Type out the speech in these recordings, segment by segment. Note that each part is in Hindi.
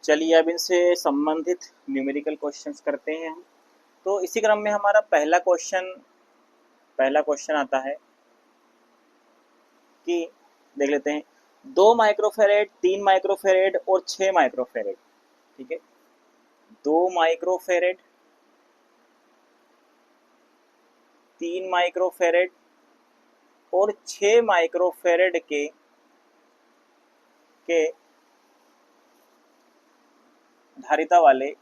चलिए अब इनसे संबंधित न्यूमेरिकल क्वेश्चंस करते हैं हम। तो इसी क्रम में हमारा पहला क्वेश्चन आता है कि देख लेते हैं 2 माइक्रोफेरेड, 3 माइक्रोफेरेड और 6 माइक्रोफेरेड। ठीक है, 2 माइक्रोफेरेड, 3 माइक्रोफेरेड और 6 माइक्रोफेरेड के धारिता वाले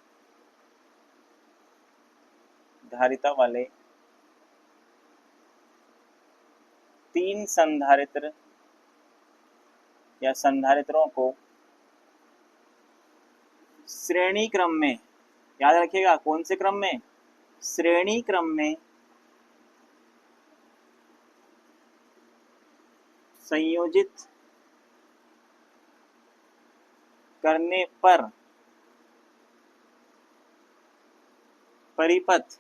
3 संधारित्र या संधारित्रों को श्रेणी क्रम में, याद रखिएगा कौन से क्रम में, श्रेणी क्रम में संयोजित करने पर परिपथ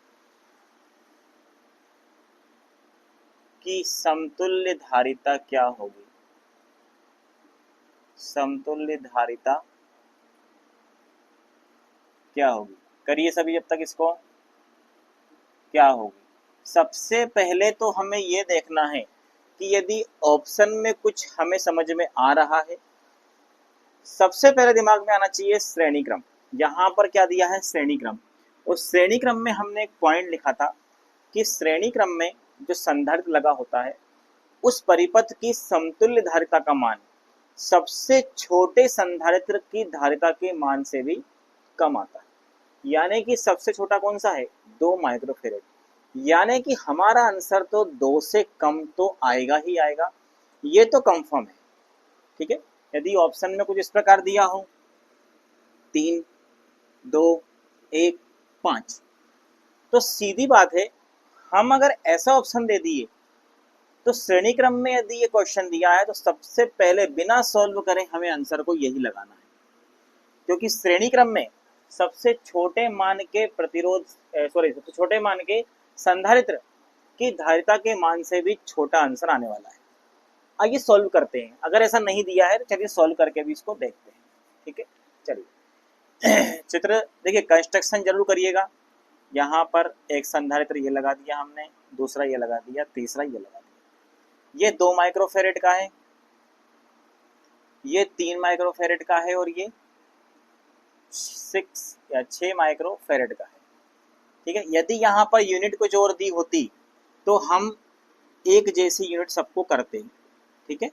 की समतुल्य धारिता क्या होगी। समतुल्य धारिता क्या होगी, करिए सभी जब तक इसको, क्या होगी। सबसे पहले तो हमें यह देखना है कि यदि ऑप्शन में कुछ हमें समझ में आ रहा है, सबसे पहले दिमाग में आना चाहिए श्रेणी क्रम। यहां पर क्या दिया है, श्रेणी क्रम। उस श्रेणी क्रम में हमने एक पॉइंट लिखा था कि श्रेणी क्रम में जो संधारित्र लगा होता है उस परिपथ की समतुल्य धारिता का मान सबसे छोटे संधारित्र की धारिता के मान से भी कम आता है। यानी कि सबसे छोटा कौन सा है, 2 माइक्रोफेरेड। यानी कि हमारा आंसर तो 2 से कम तो आएगा ही आएगा, ये तो कंफर्म है। ठीक है, यदि ऑप्शन में कुछ इस प्रकार दिया हो 3, 2, 1, 5, तो सीधी बात है हम अगर ऐसा ऑप्शन दे दिए तो श्रेणी क्रम में यदि ये क्वेश्चन दिया है तो सबसे पहले बिना सॉल्व करें हमें आंसर को यही लगाना है, क्योंकि श्रेणी क्रम में सबसे छोटे मान के सबसे छोटे मान के संधारित्र की धारिता के मान से भी छोटा आंसर आने वाला है। आइए सॉल्व करते हैं। अगर ऐसा नहीं दिया है तो चलिए सॉल्व करके भी इसको देखते हैं। ठीक है, चलिए चित्र देखिए, कंस्ट्रक्शन जरूर करिएगा। यहाँ पर एक संधारित्र ये लगा दिया हमने, दूसरा ये लगा दिया, तीसरा ये लगा दिया। ये 2 माइक्रोफेरेड का है, ये 3 माइक्रोफेरेड का है और ये 6 माइक्रोफेरेड का है। ठीक है, यदि यहाँ पर यूनिट कुछ और दी होती तो हम एक जैसी यूनिट सबको करते। ठीक है,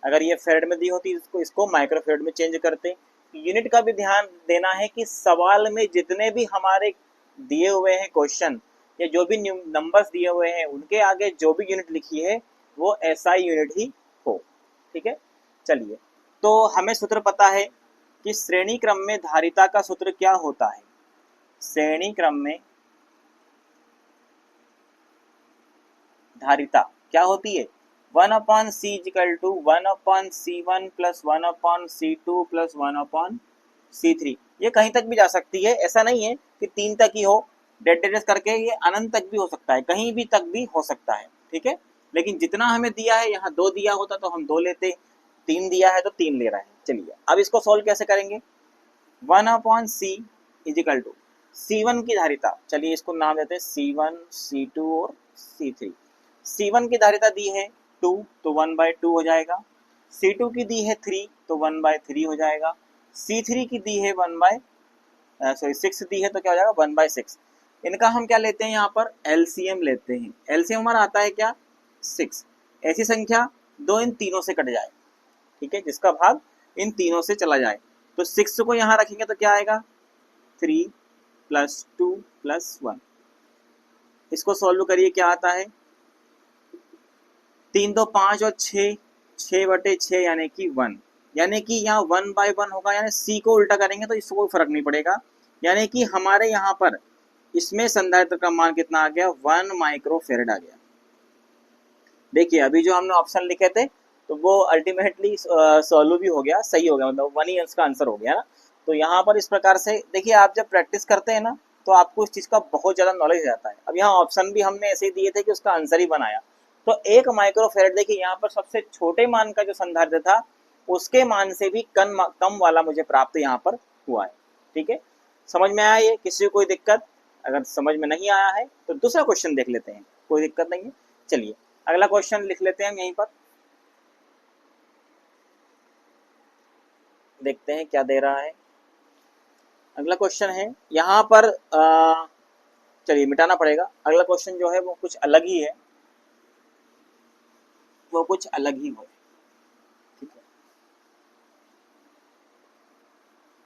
अगर ये फेरेड में दी होती इसको माइक्रोफेरेड में चेंज करते। यूनिट का भी ध्यान देना है कि सवाल में जितने भी हमारे दिए हुए हैं क्वेश्चन या जो भी नंबर्स दिए हुए हैं उनके आगे जो भी यूनिट लिखी है वो एसआई यूनिट ही हो। ठीक है, चलिए तो हमें सूत्र पता है कि श्रेणी क्रम में धारिता का सूत्र क्या होता है। श्रेणी क्रम में धारिता क्या होती है, 1/c = 1/c1 + 1/c2 + 1/c3। ये कहीं तक भी जा सकती है, ऐसा नहीं है कि 3 तक ही हो, डेड करके ये अनंत तक भी हो सकता है, कहीं भी तक भी हो सकता है। ठीक है, लेकिन जितना हमें दिया है, यहाँ 2 दिया होता तो हम 2 लेते, 3 दिया है तो 3 ले रहे हैं। चलिए अब इसको सोल्व कैसे करेंगे। 1/c = c1 की धारिता, चलिए इसको नाम देते हैं c1, c2 और c3। c1 की धारिता दी है 2 तो 1/2 हो जाएगा, c2 की दी है 3 तो 1/3 हो जाएगा, c3 की दी है 6 दी है तो क्या हो जाएगा 1/6। इनका हम क्या लेते हैं, यहाँ पर एलसीएम लेते हैं। एलसीएम हमारा आता है क्या, 6। ऐसी संख्या 2 इन तीनों से कट जाए। ठीक है, जिसका भाग इन तीनों से चला जाए तो 6 को यहाँ रखेंगे तो क्या आएगा 3 + 2 + 1। इसको सॉल्व करिए, क्या आता है 3 2 5 और 6, 6/6 यानी कि 1। यानी कि यहाँ 1/1 होगा, यानी c को उल्टा करेंगे तो इसको कोई फर्क नहीं पड़ेगा। यानी कि हमारे यहाँ पर इसमें संधारित्र का मान कितना आ गया, 1 माइक्रोफेरेड आ गया। देखिए अभी जो हमने ऑप्शन लिखे थे तो वो अल्टीमेटली सॉल्व भी हो गया, सही हो गया, मतलब 1 ही इसका आंसर हो गया ना। तो यहाँ पर इस प्रकार से देखिए, आप जब प्रैक्टिस करते हैं ना तो आपको इस चीज़ का बहुत ज़्यादा नॉलेज रहता है। अब यहाँ ऑप्शन भी हमने ऐसे ही दिए थे कि उसका आंसर ही बनाया। तो 1 माइक्रोफेरेड, देखिए यहाँ पर सबसे छोटे मान का जो संधारित्र था उसके मान से भी कम वाला मुझे प्राप्त यहाँ पर हुआ है। ठीक है, समझ में आया ये? किसी को कोई दिक्कत? अगर समझ में नहीं आया है तो दूसरा क्वेश्चन देख लेते हैं, कोई दिक्कत नहीं है। चलिए अगला क्वेश्चन लिख लेते हैं हम यहीं पर, देखते हैं क्या दे रहा है। अगला क्वेश्चन है यहाँ पर चलिए मिटाना पड़ेगा। अगला क्वेश्चन जो है वो कुछ अलग ही है, वो कुछ अलग ही हो। ठीक है,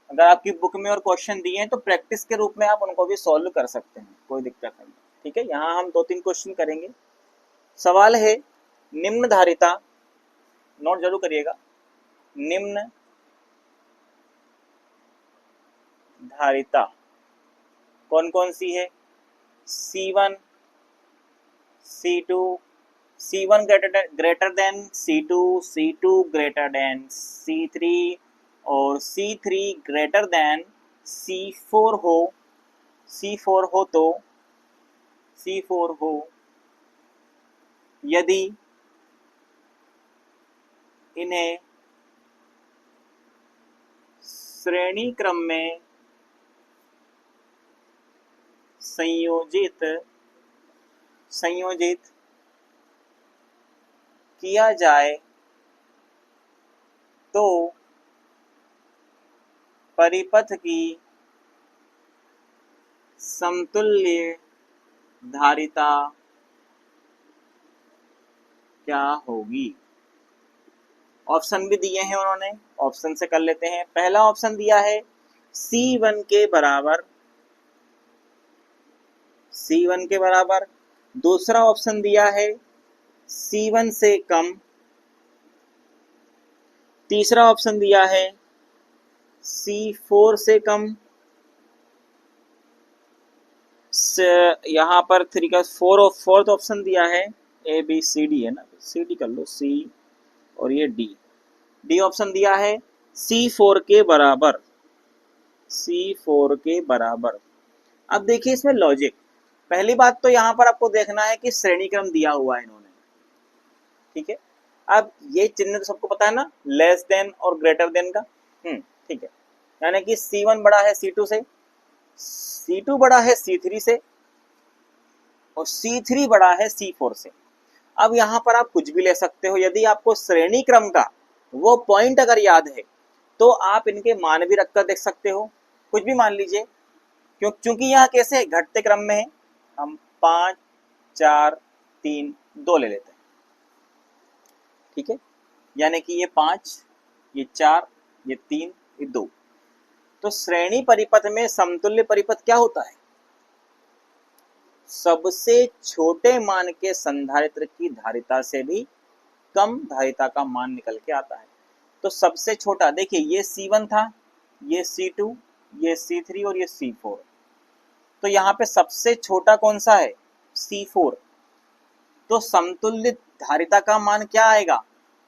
अगर आपकी बुक में और क्वेश्चन दिए हैं तो प्रैक्टिस के रूप में आप उनको भी सॉल्व कर सकते हैं, कोई दिक्कत नहीं। ठीक है, यहाँ हम 2-3 क्वेश्चन करेंगे। सवाल है निम्न धारिता, नोट जरूर करिएगा, निम्न धारिता कौन कौन सी है? C1, C2, C1 greater than C2, C2 greater than C3 और C3 ग्रेटर देन C4 हो, C4 हो तो C4 हो यदि इन्हें श्रेणी क्रम में संयोजित किया जाए तो परिपथ की समतुल्य धारिता क्या होगी? ऑप्शन भी दिए हैं उन्होंने, ऑप्शन से कर लेते हैं। पहला ऑप्शन दिया है C1 के बराबर, C1 के बराबर। दूसरा ऑप्शन दिया है C1 से कम। तीसरा ऑप्शन दिया है C4 से कम। यहाँ पर 3 का फोर्थ ऑप्शन दिया है ABCD है ना, CD कर लो, C और ये डी ऑप्शन दिया है C4 के बराबर, C4 के बराबर। अब देखिए इसमें लॉजिक, पहली बात तो यहाँ पर आपको देखना है कि श्रेणी क्रम दिया हुआ है इन्होंने। ठीक है, अब ये चिन्ह तो सबको पता है ना, लेस देन और ग्रेटर देन का। ठीक है, यानी कि C1 बड़ा है C2 से, C2 बड़ा है C3 से और C3 बड़ा है C4 से। अब यहाँ पर आप कुछ भी ले सकते हो, यदि आपको श्रेणी क्रम का वो पॉइंट अगर याद है तो आप इनके मान भी रखकर देख सकते हो, कुछ भी मान लीजिए, क्योंकि यहाँ कैसे घटते क्रम में है, हम 5, 4, 3, 2 ले लेते हैं। ठीक है, यानी कि ये 5, ये 4, ये 3, ये 2। तो श्रेणी परिपथ में समतुल्य परिपथ क्या होता है? सबसे छोटे मान के संधारित्र की धारिता से भी कम धारिता का मान निकल के आता है। तो सबसे छोटा देखिए, ये C1 था, ये C2, ये C3 और ये C4। तो यहाँ पे सबसे छोटा कौन सा है? C4। तो समतुल्य धारिता का मान क्या आएगा?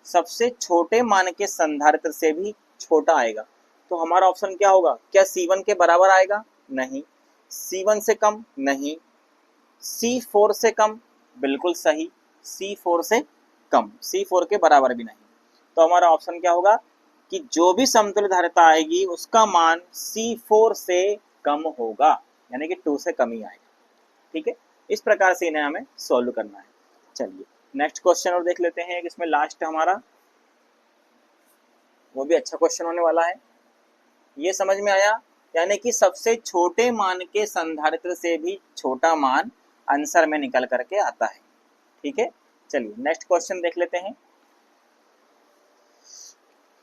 सबसे छोटे मान के संधारित्र से भी छोटा आएगा। तो हमारा ऑप्शन क्या होगा? क्या C1 के बराबर आएगा? नहीं। C1 से कम? नहीं। C4 से कम? बिल्कुल सही, C4 से कम, C4 के बराबर भी नहीं। तो हमारा ऑप्शन क्या होगा कि जो भी समतुल्य धारिता आएगी उसका मान C4 से कम होगा, यानी कि 2 से कम ही आएगा। ठीक है, इस प्रकार से इन्हें हमें सॉल्व करना है। चलिए नेक्स्ट क्वेश्चन और देख लेते हैं, इसमें लास्ट हमारा, वो भी अच्छा क्वेश्चन होने वाला है। ये समझ में आया, यानी कि सबसे छोटे मान के संधारित्र से भी छोटा मान आंसर में निकल करके आता है। ठीक है, चलिए नेक्स्ट क्वेश्चन देख लेते हैं।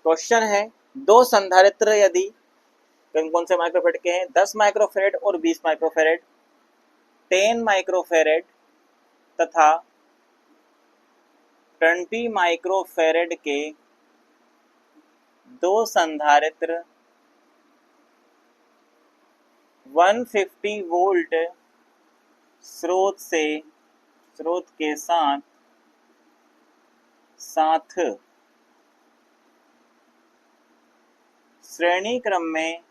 क्वेश्चन है दो संधारित्र यदि कौन कौन से माइक्रोफेरेड के हैं? 10 माइक्रोफेरेड और 20 माइक्रोफेरेड, 10 माइक्रोफेरेड तथा 20 माइक्रोफेरेड के दो संधारित्र 150 वोल्ट स्रोत के साथ श्रेणी क्रम में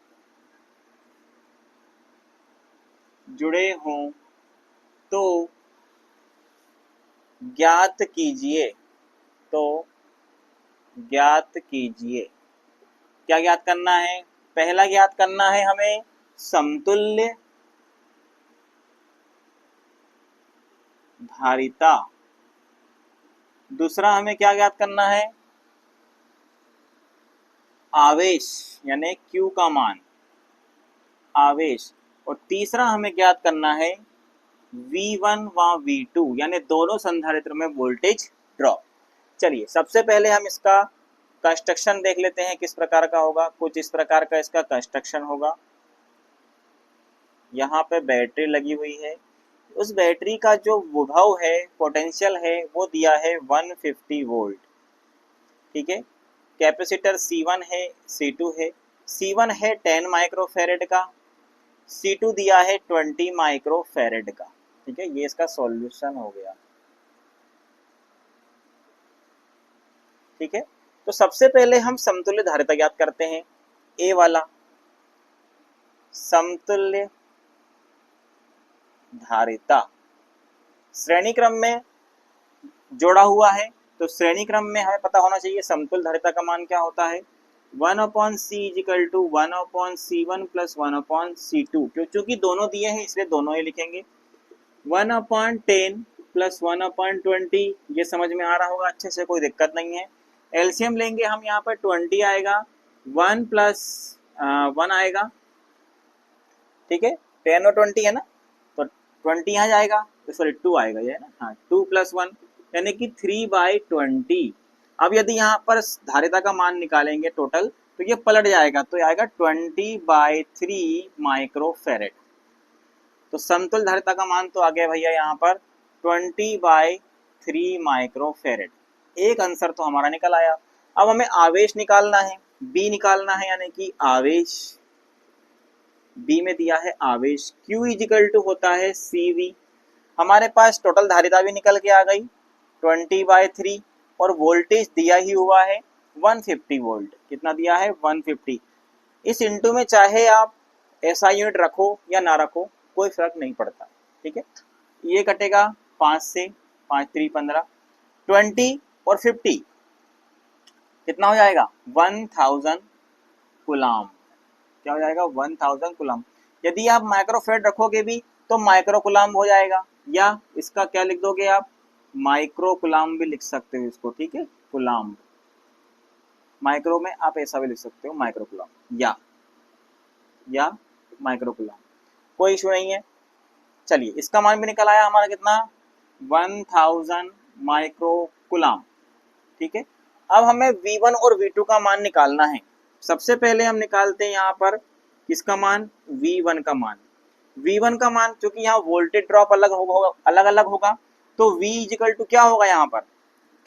जुड़े हों तो ज्ञात कीजिए। क्या ज्ञात करना है? पहला ज्ञात करना है हमें समतुल्य धारिता। दूसरा हमें क्या ज्ञात करना है, आवेश यानी Q का मान, आवेश। और तीसरा हमें ज्ञात करना है V1 व V2 यानी दोनों संधारित्र में वोल्टेज ड्रॉप। चलिए सबसे पहले हम इसका कंस्ट्रक्शन देख लेते हैं किस प्रकार का होगा। कुछ इस प्रकार का इसका कंस्ट्रक्शन होगा। यहाँ पे बैटरी लगी हुई है, उस बैटरी का जो विभव है, पोटेंशियल है, वो दिया है 150 वोल्ट। ठीक है, कैपेसिटर C1 है, C2 है। C1 है 10 माइक्रोफेरेड का, C2 दिया है 20 माइक्रोफेरेड का। ठीक है, ये इसका सॉल्यूशन हो गया। ठीक है, तो सबसे पहले हम समतुल्य धारिता ज्ञात करते हैं। ए वाला समतुल्य धारिता श्रेणी क्रम में जोड़ा हुआ है, तो श्रेणी क्रम में हमें पता होना चाहिए समतुल्य धारिता का मान क्या होता है। 1/C = 1/C1 + 1/C2। क्योंकि दोनों दिए हैं इसलिए दोनों ही लिखेंगे। 1/10 + 1/20, ये समझ में आ रहा होगा अच्छे से, कोई दिक्कत नहीं है। एलसीएम लेंगे हम, यहाँ पर 20 आएगा, 1 + 1 आएगा। ठीक है, 10 और 20 है ना, तो 20 यहाँ जाएगा, तो सॉरी 2 आएगा, ये है ना, हाँ 2 + 1 यानी कि 3/20। अब यदि यहाँ पर धारिता का मान निकालेंगे टोटल, तो ये पलट जाएगा, तो आएगा 20/3 माइक्रोफेरेड। तो समतुल्य धारिता का मान तो आ गया भैया यहाँ पर 20/3 माइक्रोफेरेड। एक आंसर तो हमारा निकल आया। अब हमें आवेश निकालना है, बी निकालना है, यानी कि आवेश। बी में दिया है आवेश, Q = होता है CV। हमारे पास टोटल धारिता भी निकल के आ गई 20/3, और वोल्टेज दिया ही हुआ है 150 वोल्ट। कितना दिया है, 150। इस इंटू में चाहे आप SI यूनिट रखो या ना रखो, कोई फर्क नहीं पड़ता। ठीक है, ये कटेगा 5 से, 5 3 15, 20 और 50 कितना हो जाएगा, 1000 कूलम। क्या हो जाएगा, 1000 कूलम। यदि आप माइक्रोफेरेड रखोगे भी तो माइक्रो कूलम हो जाएगा, या इसका क्या लिख दोगे आप, माइक्रो कूलम भी लिख सकते हो इसको। ठीक है, कूलम, माइक्रो में आप ऐसा भी लिख सकते हो, माइक्रो कूलम या माइक्रो कूलम, कोई इशू नहीं है। चलिए इसका मान भी निकल आया हमारा कितना, 1000 माइक्रो कूलम। ठीक है, अब हमें V1 और V2 का मान निकालना है। सबसे पहले हम निकालते हैं यहाँ पर किसका मान, V1 का मान। V1 का मान, क्योंकि यहाँ वोल्टेज ड्रॉप अलग होगा, तो V = क्या होगा यहाँ पर,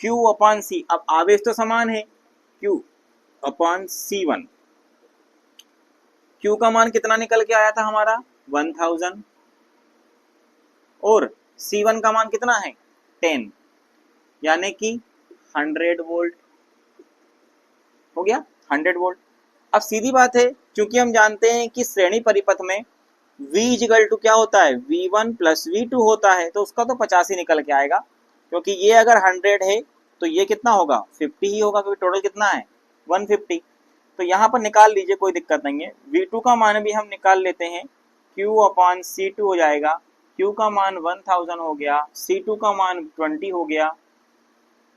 Q/C। अब आवेश तो समान है, Q/C1। Q का मान कितना निकल के आया था हमारा, 1000, और C1 का मान कितना है, 10, यानी कि 100 वोल्ट हो गया, 100 वोल्ट। अब सीधी बात है, क्योंकि हम जानते हैं कि श्रेणी परिपथ में V = क्या होता है, V1 + V2 होता है, तो उसका तो 50 ही निकल के आएगा। क्योंकि ये अगर 100 है तो ये कितना होगा, 50 ही होगा, क्योंकि टोटल कितना है, 150। तो यहाँ पर निकाल लीजिए, कोई दिक्कत नहीं है। V2 का मान भी हम निकाल लेते हैं, Q/C2 हो जाएगा। Q का मान 1000 हो गया, C2 का मान 20 हो गया।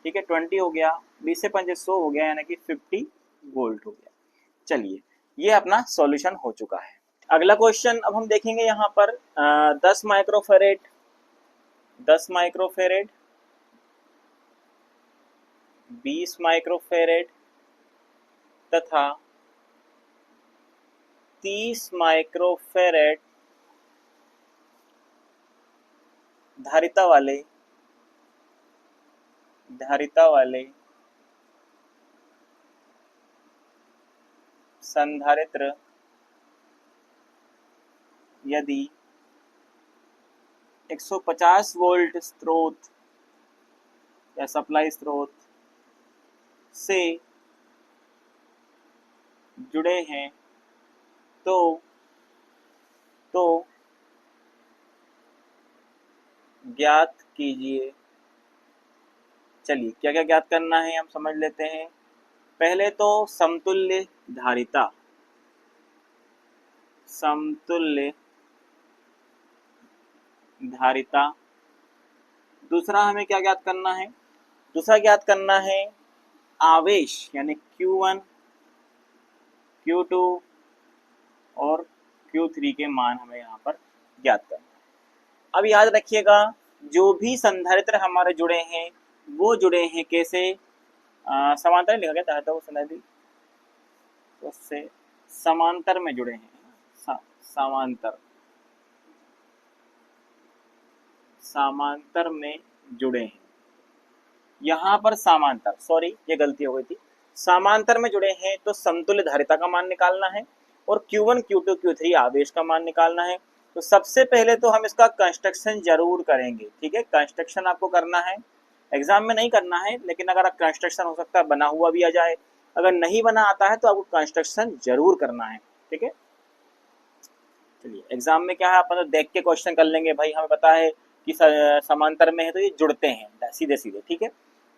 ठीक है, 20 हो गया, 20 से 5 100 हो गया, यानी कि 50 वोल्ट हो गया। चलिए ये अपना सॉल्यूशन हो चुका है। अगला क्वेश्चन अब हम देखेंगे यहाँ पर 10 माइक्रोफेरेड, 10 माइक्रोफेरेड, 20 माइक्रोफेरेड तथा 30 माइक्रोफेरेड धारिता वाले संधारित्र यदि 150 वोल्ट स्रोत या सप्लाई स्रोत से जुड़े हैं तो ज्ञात कीजिए। चलिए क्या क्या ज्ञात करना है हम समझ लेते हैं। पहले तो समतुल्य धारिता, समतुल्य धारिता। दूसरा हमें क्या ज्ञात करना है? दूसरा ज्ञात करना है आवेश, यानी Q1, Q2 और Q3 के मान हमें यहाँ पर ज्ञात करना है। अब याद रखिएगा, जो भी संधारित्र हमारे जुड़े हैं वो जुड़े हैं कैसे? समांतर लिखा गया था वो संधारित्र तो उससे समांतर में जुड़े हैं। समांतर समांतर में जुड़े हैं। यहाँ पर समांतर, सॉरी ये गलती हो गई थी, समांतर में जुड़े हैं तो समतुल्य धारिता का मान निकालना है और Q1, Q2, Q3 आवेश का मान निकालना है। तो सबसे पहले तो हम इसका कंस्ट्रक्शन जरूर करेंगे, ठीक है। कंस्ट्रक्शन आपको करना है, एग्जाम में नहीं करना है, लेकिन अगर कंस्ट्रक्शन हो सकता है बना हुआ भी आ जाए, अगर नहीं बना आता है तो आपको कंस्ट्रक्शन जरूर करना है, ठीक है। चलिए एग्जाम में क्या है, अपन देख के क्वेश्चन कर लेंगे, भाई हमें पता है कि समांतर में है तो ये जुड़ते हैं सीधे सीधे, ठीक है।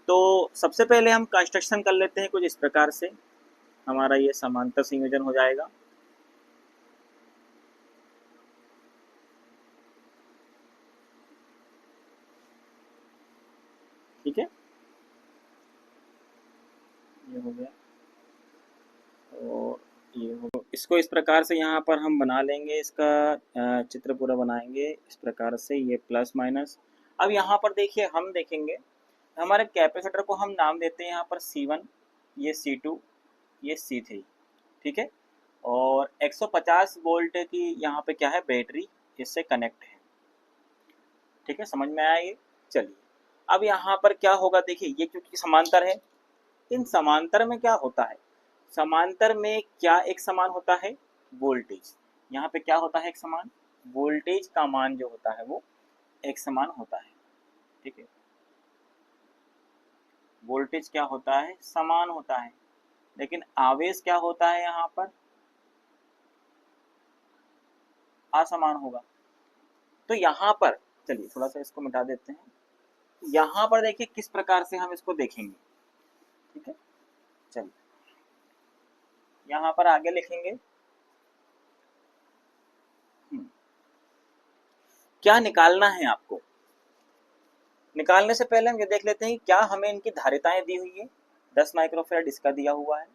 तो सबसे पहले हम कंस्ट्रक्शन कर लेते हैं कुछ इस प्रकार से, हमारा ये समांतर संयोजन हो जाएगा। ठीक है, ये हो गया और ये हो, इसको इस प्रकार से यहाँ पर हम बना लेंगे, इसका चित्र पूरा बनाएंगे इस प्रकार से, ये प्लस माइनस। अब यहाँ पर देखिए, हम देखेंगे हमारे कैपेसिटर को हम नाम देते हैं यहाँ पर C1, ये C2, ये C3, ठीक है। और 150 वोल्ट की यहाँ पे क्या है, बैटरी इससे कनेक्ट है, ठीक है। समझ में आया ये? चलिए अब यहाँ पर क्या होगा, देखिए ये क्योंकि समांतर है, इन समांतर में क्या होता है, समांतर में क्या एक समान होता है, वोल्टेज। यहाँ पे क्या होता है, एक समान वोल्टेज का मान जो होता है वो एक समान होता है, ठीक है। वोल्टेज क्या होता है, समान होता है, लेकिन आवेश क्या होता है यहाँ पर, असमान होगा। तो यहाँ पर चलिए थोड़ा सा इसको मिटा देते हैं, यहाँ पर देखिए किस प्रकार से हम इसको देखेंगे, ठीक है। चलिए यहाँ पर आगे लिखेंगे, क्या निकालना है आपको। निकालने से पहले हम ये देख लेते हैं क्या हमें इनकी धारिताएं दी हुई है। 10 माइक्रोफेरेड इसका दिया हुआ है,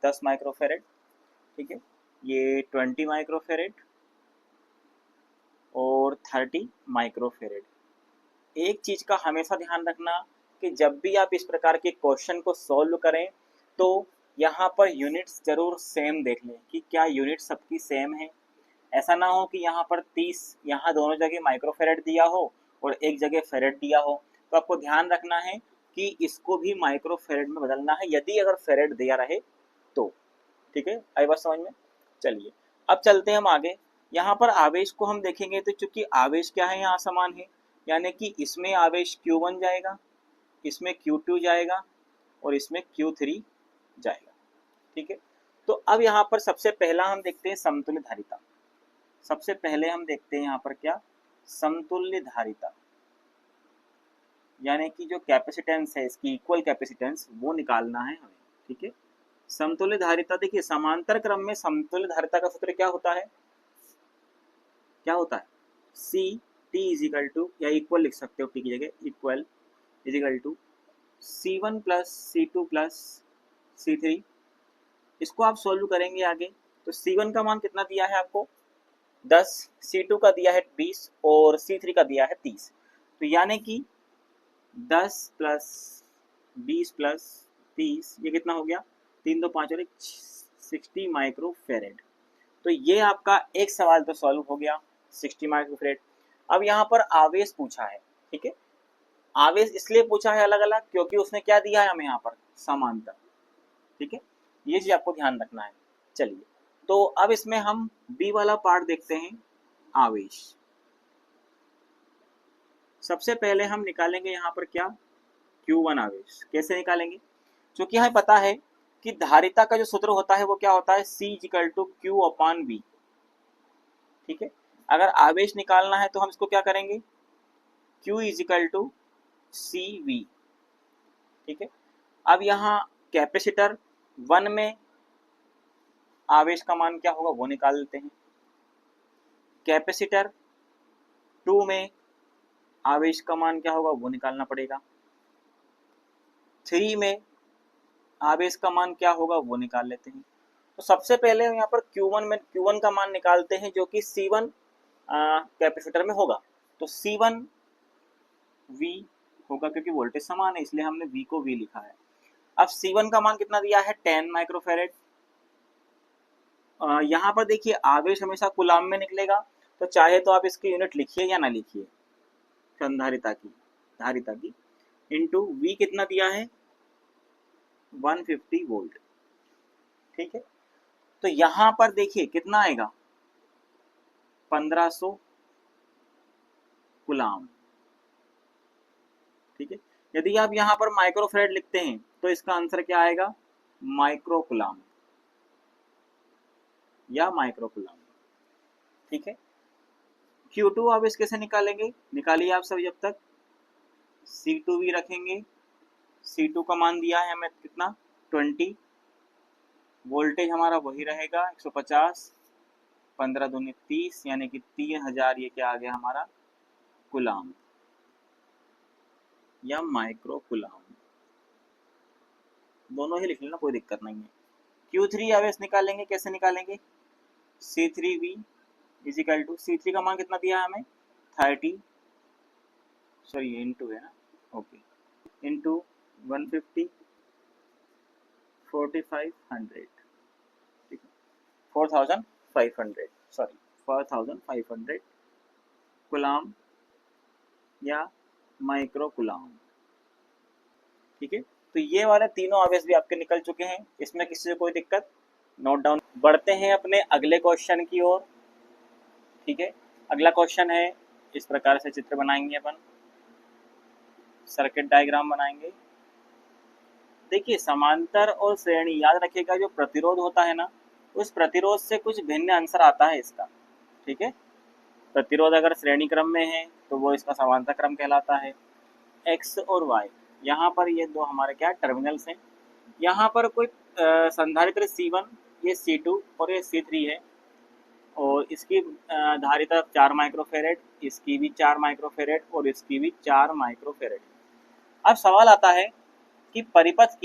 10 माइक्रोफेरेड, ठीक है। ये 20 माइक्रोफेरेड और 30 माइक्रोफेरेड। एक चीज का हमेशा ध्यान रखना कि जब भी आप इस प्रकार के क्वेश्चन को सॉल्व करें तो यहाँ पर यूनिट्स जरूर सेम देख लें कि क्या यूनिट सबकी सेम है। ऐसा ना हो कि यहाँ पर 30, यहाँ दोनों जगह माइक्रोफेरेड दिया हो और एक जगह फेरेड दिया हो। तो आपको ध्यान रखना है कि इसको भी माइक्रोफेरेड में बदलना है यदि अगर फेरेड दिया रहे तो, ठीक है। आई बात समझ में? चलिए अब चलते हैं हम आगे। यहाँ पर आवेश को हम देखेंगे तो चूंकि आवेश क्या है, यहाँ समान है, यानी कि इसमें आवेश Q1 जाएगा, इसमें Q2 जाएगा और इसमें Q3 जाएगा, ठीक है। तो अब यहाँ पर सबसे पहला हम देखते हैं समतुल्य धारिता। सबसे पहले हम देखते हैं यहाँ पर क्या, समतुल्य धारिता, यानी कि जो कैपेसिटेंस है इसकी इक्वल कैपेसिटेंस वो निकालना है हमें, ठीक है। समतुल्य धारिता देखिए, समांतर क्रम में समतुल्य धारिता का सूत्र क्या होता है, क्या होता है, C T is equal to, या इक्वल लिख सकते हो टी की जगह, equal is equal to C1 plus C2 plus C3। इसको आप सोल्व करेंगे आगे तो C1 का मान कितना दिया है आपको, 10, C2 का दिया है 20 और C3 का दिया है 30। तो यानी कि 10 प्लस 20 प्लस 30 ये कितना हो गया, 3 2 5 और 1 60 माइक्रोफेरेड। तो ये आपका एक सवाल तो सॉल्व हो गया, 60 माइक्रोफेरेड। अब यहाँ पर आवेश पूछा है, ठीक है। आवेश इसलिए पूछा है अलग अलग क्योंकि उसने क्या दिया है हमें यहाँ पर, समांतर, ठीक है। ये चीज आपको ध्यान रखना है। चलिए तो अब इसमें हम बी वाला पार्ट देखते हैं, आवेश। सबसे पहले हम निकालेंगे यहाँ पर क्या, Q1 आवेश। कैसे निकालेंगे, क्योंकि हमें पता है कि धारिता का जो सूत्र होता है वो क्या होता है, C equal to Q upon V, ठीक है। अगर आवेश निकालना है तो हम इसको क्या करेंगे, Q is equal to CV, ठीक है। अब यहाँ कैपेसिटर 1 में आवेश का मान क्या होगा वो निकाल लेते हैं। कैपेसिटर 2 में आवेश का मान क्या होगा वो निकालना पड़ेगा। 3 में आवेश का मान क्या होगा वो निकाल लेते हैं। तो सबसे पहले यहाँ पर Q1 का मान निकालते हैं जो कि C1 कैपेसिटर में होगा। तो C1 V होगा क्योंकि वोल्टेज समान है इसलिए हमने V को V लिखा है। अब C1 का मान कितना दिया है 10 माइक्रोफेरेड। यहाँ पर देखिए आवेश हमेशा कूलाम में निकलेगा, तो चाहे तो आप इसकी यूनिट लिखिए या ना लिखिए, संधारिता की इंटू V कितना दिया है 150 वोल्ट। ठीक है, तो यहाँ पर देखिए कितना आएगा 1500 कूलाम। ठीक है, यदि आप यहाँ पर माइक्रोफेरेड लिखते हैं तो इसका आंसर क्या आएगा माइक्रो कूलाम या माइक्रो कूलाम। ठीक है, Q2 आप इस कैसे निकालेंगे, निकालिए आप सब जब तक। C2 भी रखेंगे, C2 का मान दिया है हमें कितना 20, वोल्टेज हमारा वही रहेगा 150, 15 दूनी 30 यानी कि 3000, ये क्या आ गया हमारा कूलाम या माइक्रो कूलाम, दोनों ही लिख लेना कोई दिक्कत नहीं है। Q3 आवेश निकालेंगे, कैसे निकालेंगे C3V इजिकल टू C3 का मान कितना दिया है हमें 30, सॉरी इंटू है ना, ओके, इंटू 150 4500, ठीक है 4500, सॉरी 4500 कूलाम या माइक्रो कूलाम। ठीक है, तो ये वाले तीनों आवेश भी आपके निकल चुके हैं, इसमें किसी से कोई दिक्कत, नोट डाउन। बढ़ते हैं अपने अगले क्वेश्चन की ओर। ठीक है, अगला क्वेश्चन है, इस प्रकार से चित्र बनाएंगे अपन, सर्किट डायग्राम बनाएंगे। देखिए समांतर और श्रेणी, याद रखिएगा जो प्रतिरोध होता है ना, उस प्रतिरोध से कुछ भिन्न आंसर आता है इसका। ठीक है, प्रतिरोध अगर श्रेणी क्रम में है तो वो इसका समांतर क्रम कहलाता है। एक्स और वाई, यहाँ पर ये दो हमारे क्या टर्मिनल्स हैं। यहाँ पर कोई संधारित्र C1, ये C2 और ये C3 है, और इसकी धारिता 4 माइक्रोफेरेड, इसकी भी 4 माइक्रोफेरेड और इसकी भी 4 माइक्रोफेरेड। अब सवाल आता है कि परिपथ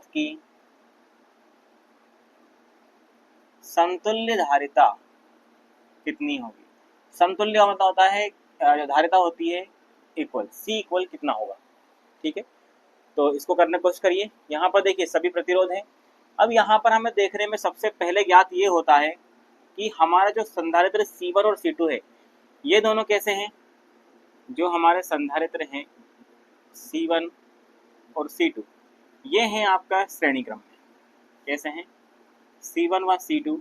की समतुल्य धारिता कितनी होगी। समतुल्य मतलब होता है जो धारिता होती है इक्वल, C इक्वल कितना होगा। ठीक है, तो इसको करने की कोशिश करिए। यहाँ पर देखिए सभी प्रतिरोध हैं। अब यहाँ पर हमें देखने में सबसे पहले ज्ञात ये होता है कि हमारा जो संधारित्र C1 और C2 है, ये दोनों कैसे हैं, जो हमारे संधारित्र हैं C1 और C2, ये हैं आपका श्रेणी क्रम में। कैसे हैं C1 व C2,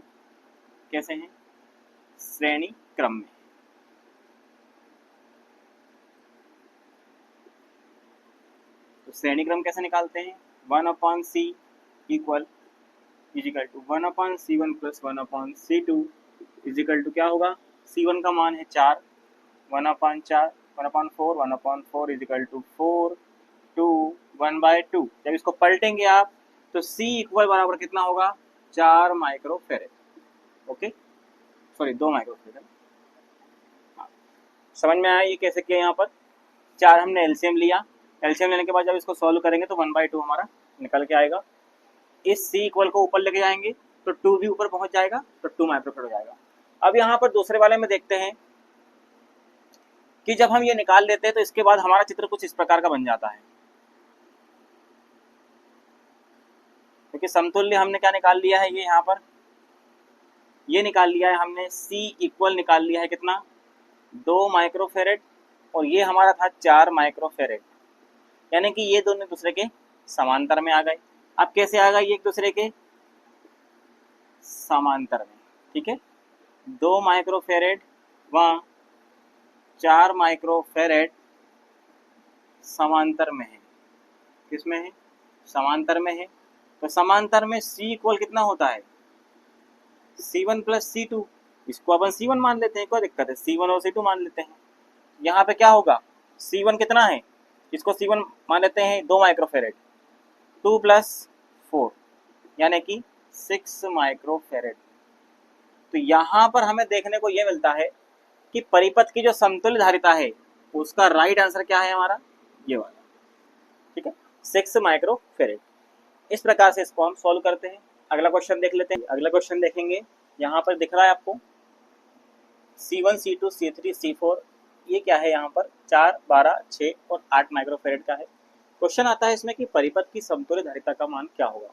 कैसे हैं श्रेणी क्रम में। तो श्रेणी क्रम कैसे निकालते हैं, 1/C equal is equal to 1/C1 plus 1/C2 is equal to क्या होगा, C1 का मान है 4, 1/4 1/4 इजिकल टू 4 2 1/2। जब इसको पलटेंगे आप तो C इक्वल बराबर कितना होगा 4 माइक्रोफेरेड। Okay, sorry 2 microfarad. समझ में आया ये कैसे किया। यहाँ पर 4 हमने एलसीएम लिया, एलसीएम लेने के बाद जब इसको सॉल्व करेंगे तो 1/2 हमारा निकल के आएगा। इस C इक्वल को ऊपर लेके जाएंगे तो 2 भी ऊपर पहुंच जाएगा, तो 2 माइक्रोफेरेड हो जाएगा। अब यहाँ पर दूसरे वाले में देखते हैं कि जब हम ये निकाल लेते हैं तो इसके बाद हमारा चित्र कुछ इस प्रकार का बन जाता है। क्योंकि समतुल्य हमने क्या निकाल लिया है, ये यहाँ पर ये निकाल लिया है हमने, C इक्वल निकाल लिया है कितना 2 माइक्रोफेरेड, और ये हमारा था 4 माइक्रोफेरेड, यानी कि ये दोनों दूसरे के समांतर में आ गए। अब कैसे आ गए ये एक दूसरे के समांतर में। ठीक है, 2 माइक्रोफेरेड व 4 माइक्रोफेरेड समांतर में है। किसमें है, समांतर में है। तो समांतर में C इक्वल कितना होता है C1 प्लस C2, इसको अपन C1 मान लेते हैं, कोई दिक्कत है, C1 और C2 मान लेते हैं। यहाँ पे क्या होगा C1 कितना है, इसको C1 मान लेते हैं 2 माइक्रोफेरेड, 2 + 4 यानी कि 6 माइक्रोफेरेड। तो यहाँ पर हमें देखने को ये मिलता है कि परिपथ की जो समतुल्य धारिता है उसका राइट आंसर क्या है हमारा, ये वाला। ठीक है, 6 माइक्रोफेरेड। इस प्रकार से इसको हम सॉल्व करते हैं। अगला क्वेश्चन देख लेते हैं। अगला क्वेश्चन देखेंगे, यहाँ पर दिख रहा है आपको C1, C2, C3, C4, ये क्या है यहाँ पर 4, 12, 6 और 8 माइक्रोफेरेड का है। क्वेश्चन आता है इसमें कि परिपथ की समतुल्य धारिता का मान क्या होगा।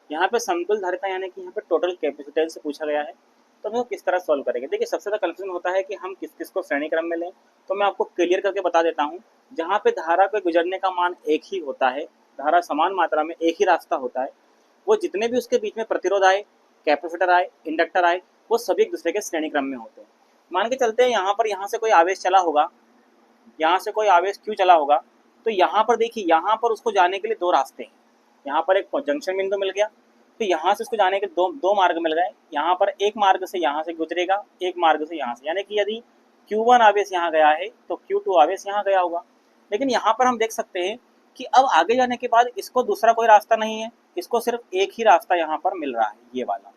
यहाँ पे समतुल्य धारिता यानी कि यहाँ पे टोटल कैपेसिटेंस से पूछा गया है, तो हम किस तरह सॉल्व करेंगे। देखिए सबसे ज़्यादा कन्फ्यूजन होता है कि हम किस किस को श्रेणी क्रम में लें, तो मैं आपको क्लियर करके बता देता हूँ। जहाँ पे धारा पे गुजरने का मान एक ही होता है, धारा समान मात्रा में एक ही रास्ता होता है, वो जितने भी उसके बीच में प्रतिरोध आए, कैपेसिटर आए, इंडक्टर आए, वो सभी एक दूसरे के श्रेणी क्रम में होते हैं। मान के चलते हैं यहाँ से कोई आवेश चला होगा, यहाँ से कोई आवेश क्यों चला होगा, तो यहाँ पर देखिए यहाँ पर उसको जाने के लिए दो रास्ते हैं। यहाँ पर एक जंक्शन बिंदु मिल गया, तो यहाँ से उसको जाने के दो मार्ग मिल गए। यहाँ पर एक मार्ग से यहाँ से गुजरेगा, एक मार्ग से यहाँ से, यानी कि यदि Q1 आवेश यहाँ गया है तो Q2 आवेश यहाँ गया होगा। लेकिन यहाँ पर हम देख सकते हैं कि अब आगे जाने के बाद इसको दूसरा कोई रास्ता नहीं है, इसको सिर्फ एक ही रास्ता यहाँ पर मिल रहा है, ये वाला।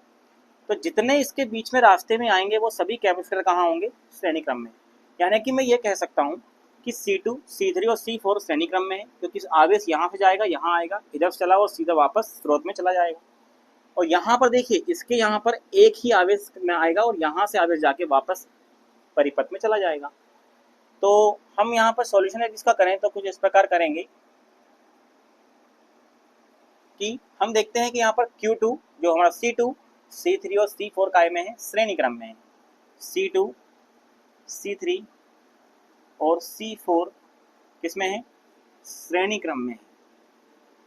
तो जितने इसके बीच में रास्ते में आएंगे वो सभी कैपेसिटर कहाँ होंगे, श्रेणी क्रम में। यानी कि मैं ये कह सकता हूँ कि C2, C3 और C4 श्रेणी क्रम में है, क्योंकि आवेश यहाँ से जाएगा, यहाँ आएगा, इधर से चला और सीधा वापस स्रोत में चला जाएगा। और यहाँ पर देखिए इसके यहाँ पर एक ही आवेश में आएगा और यहाँ से आवेश जाके वापस परिपथ में चला जाएगा। तो हम यहाँ पर सॉल्यूशन इसका करें तो कुछ इस प्रकार करेंगे कि हम देखते हैं कि यहाँ पर Q2 जो हमारा C2, C3 और C4 काय में है, श्रेणी क्रम में है। C2, C3 और C4 किसमें है, श्रेणी क्रम में है।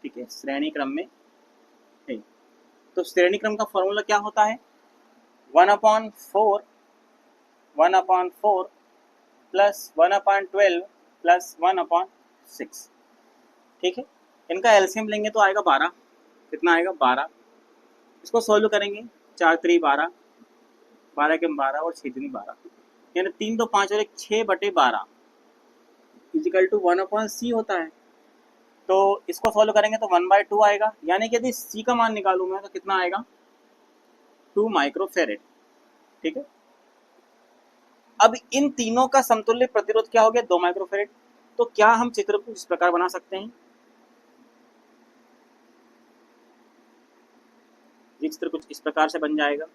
ठीक है, श्रेणी क्रम में है। तो श्रेणी क्रम का फॉर्मूला क्या होता है, 1/4 प्लस 1/12 प्लस 1/6। ठीक है, इनका एलसीएम लेंगे तो आएगा 12। कितना आएगा, 12। इसको सॉल्व करेंगे, 4 3 12, 12 के 12 और 6 3 12, यानी 3 2 5 और 1 6/12 इजिकल टू 1/c होता है। तो इसको सॉल्व करेंगे तो 1/2 आएगा, यानी कि यदि c का मान निकालूं मैं तो कितना आएगा, 2 माइक्रोफेरेड। ठीक है, अब इन तीनों का समतुल्य प्रतिरोध क्या हो गया, 2 माइक्रोफेरेड। तो क्या हम चित्र को इस प्रकार बना सकते हैं, ये चित्र कुछ इस प्रकार से बन जाएगा।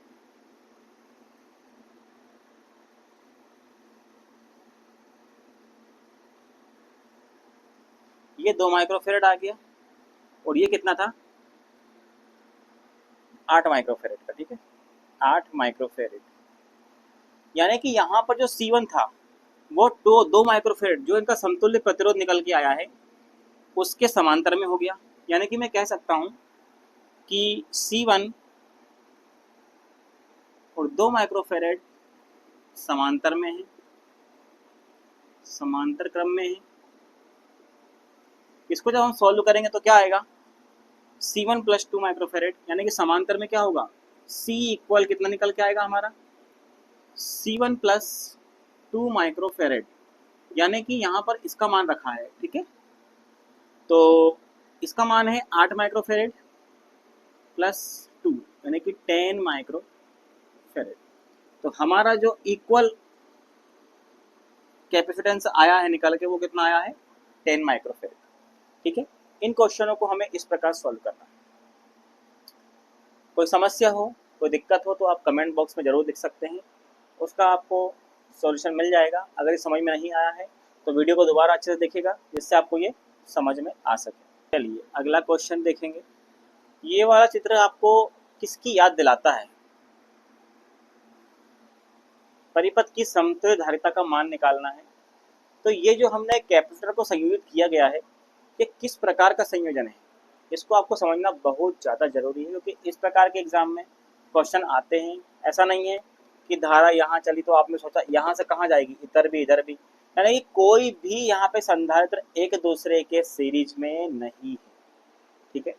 ये 2 माइक्रोफेरेड आ गया और ये कितना था, 8 माइक्रोफेरेड का। ठीक है, 8 माइक्रोफेरेड, यानी कि यहाँ पर जो C1 था वो 2 माइक्रोफेरेड जो इनका समतुल्य प्रतिरोध निकल के आया है उसके समांतर में हो गया। यानी कि मैं कह सकता हूँ कि C1 और 2 माइक्रोफेरेड समांतर में है, समांतर क्रम में है। इसको जब हम सॉल्व करेंगे तो क्या आएगा, C1 प्लस 2 माइक्रोफेरेड, यानी कि समांतर में क्या होगा, C इक्वल कितना निकल के आएगा हमारा, C1 प्लस 2 माइक्रोफेरेड, यानी कि यहाँ पर इसका मान रखा है। ठीक है, तो इसका मान है 8 माइक्रोफेरेड प्लस 2, यानी कि 10 माइक्रोफेरेड। तो हमारा जो इक्वल कैपेसिटेंस आया है निकल के, वो कितना आया है, 10 माइक्रोफेरेड। ठीक है, इन क्वेश्चनों को हमें इस प्रकार सॉल्व करना है। कोई समस्या हो, कोई दिक्कत हो तो आप कमेंट बॉक्स में ज़रूर लिख सकते हैं, उसका आपको सॉल्यूशन मिल जाएगा। अगर ये समझ में नहीं आया है तो वीडियो को दोबारा अच्छे से देखिएगा जिससे आपको ये समझ में आ सके। चलिए अगला क्वेश्चन देखेंगे। ये वाला चित्र आपको किसकी याद दिलाता है, परिपथ की समतुल्य धारिता का मान निकालना है। तो ये जो हमने कैपेसिटर को संयोजित किया गया है, ये किस प्रकार का संयोजन है, इसको आपको समझना बहुत ज़्यादा जरूरी है, क्योंकि इस प्रकार के एग्जाम में क्वेश्चन आते हैं। ऐसा नहीं है कि धारा यहाँ चली तो आपने सोचा यहाँ से कहाँ जाएगी, इधर भी इधर भी, यानी कि कोई भी यहाँ पे संधारित्र एक दूसरे के सीरीज में नहीं है। ठीक है,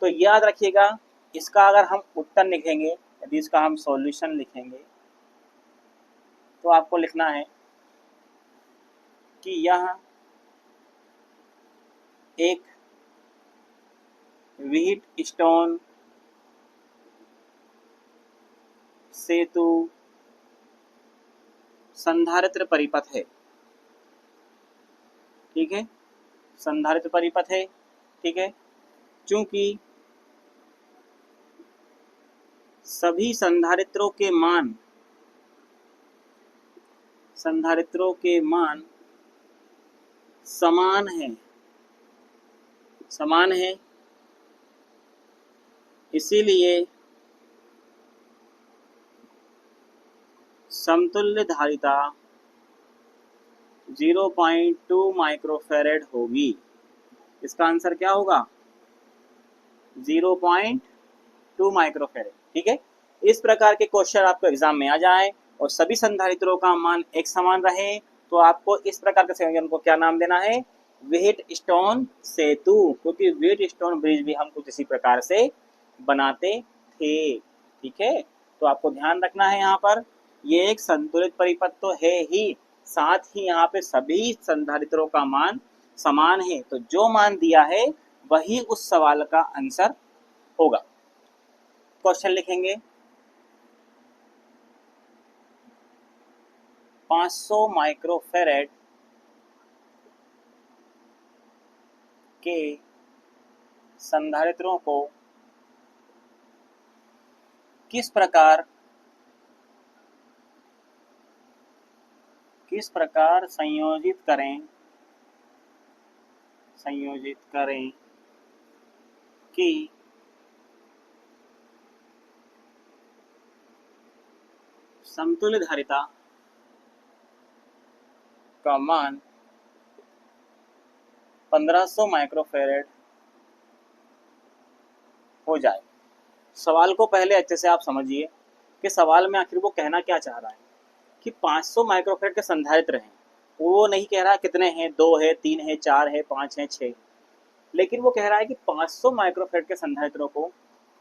तो याद रखिएगा, इसका अगर हम उत्तर लिखेंगे, यदि इसका हम सॉल्यूशन लिखेंगे तो आपको लिखना है कि यह एक व्हीटस्टोन सेतु संधारित्र परिपथ है। ठीक है, संधारित्र परिपथ है। ठीक है, चूंकि सभी संधारित्रों के मान समान है, इसीलिए समतुल्य धारिता 0.2 माइक्रोफैरेड होगी। इसका आंसर क्या होगा? 0.2 माइक्रोफैरेड। ठीक है, इस प्रकार के क्वेश्चन आपको एग्जाम में आ जाए और सभी संधारित्रों का मान एक समान रहे तो आपको इस प्रकार के संयोजन को क्या नाम देना है? व्हीटस्टोन सेतु, क्योंकि व्हीटस्टोन ब्रिज भी हम कुछ इसी प्रकार से बनाते थे। ठीक है, तो आपको ध्यान रखना है यहाँ पर ये एक संतुलित परिपथ तो है ही, साथ ही यहाँ पे सभी संधारित्रों का मान समान है, तो जो मान दिया है वही उस सवाल का आंसर होगा। क्वेश्चन लिखेंगे 500 माइक्रोफैरेड के संधारित्रों को किस प्रकार संयोजित करें कि समतुल्य धारिता का मान 1500 माइक्रोफैरेड हो जाए। सवाल को पहले अच्छे से आप समझिए कि सवाल में आखिर वो कहना क्या चाह रहा है कि 500 माइक्रोफैरेड के संधारित्र हैं। वो नहीं कह रहा कितने हैं, 2 है, 3 है, 4 है, 5 है, 6, लेकिन वो कह रहा है कि 500 माइक्रोफैरेड के संधारित्रों को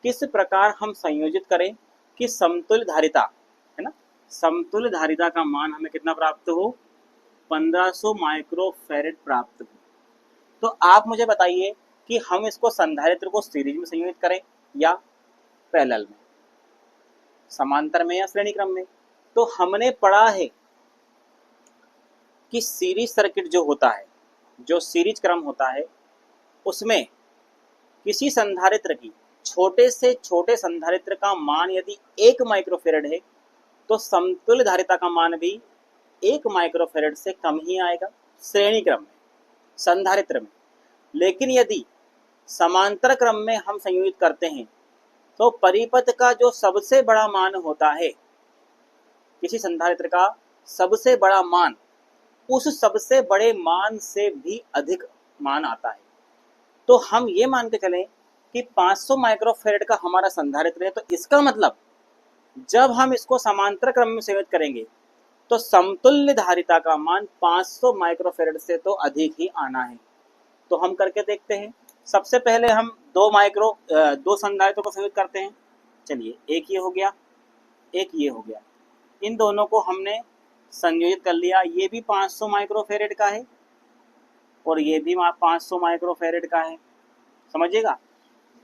किस प्रकार हम संयोजित करें कि समतुल्य धारिता है ना, समतुल्य धारिता का मान हमें कितना प्राप्त हो? 1500 माइक्रोफैरेड प्राप्त हो। तो आप मुझे बताइए कि हम इसको संधारित्र को सीरीज में संयोजित करें या पैरेलल में, समांतर में या श्रेणी क्रम में। तो हमने पढ़ा है कि सीरीज सर्किट जो होता है, जो सीरीज क्रम होता है, उसमें किसी संधारित्र की छोटे से छोटे संधारित्र का मान यदि 1 माइक्रोफैरेड है तो समतुल्य धारिता का मान भी 1 माइक्रोफैरेड से कम ही आएगा श्रेणी क्रम में, संधारित्र में। लेकिन यदि समांतर क्रम में हम संयोजित करते हैं तो परिपथ का जो सबसे बड़ा मान होता है, किसी संधारित्र का सबसे बड़ा मान, उस सबसे बड़े मान से भी अधिक मान आता है। तो हम ये मान के चलें कि 500 माइक्रोफैरेड का हमारा संधारित्र है, तो इसका मतलब जब हम इसको समांतर क्रम में संयोजित करेंगे तो समतुल्य धारिता का मान 500 माइक्रोफैरेड से तो अधिक ही आना है। तो हम करके देखते हैं। सबसे पहले हम दो संधारित्रों को संयोजित करते हैं। चलिए, एक ये हो गया, एक ये हो गया, इन दोनों को हमने संयोजित कर लिया। ये भी 500 माइक्रोफैरेड का है और ये भी 500 माइक्रोफैरेड का है, समझिएगा।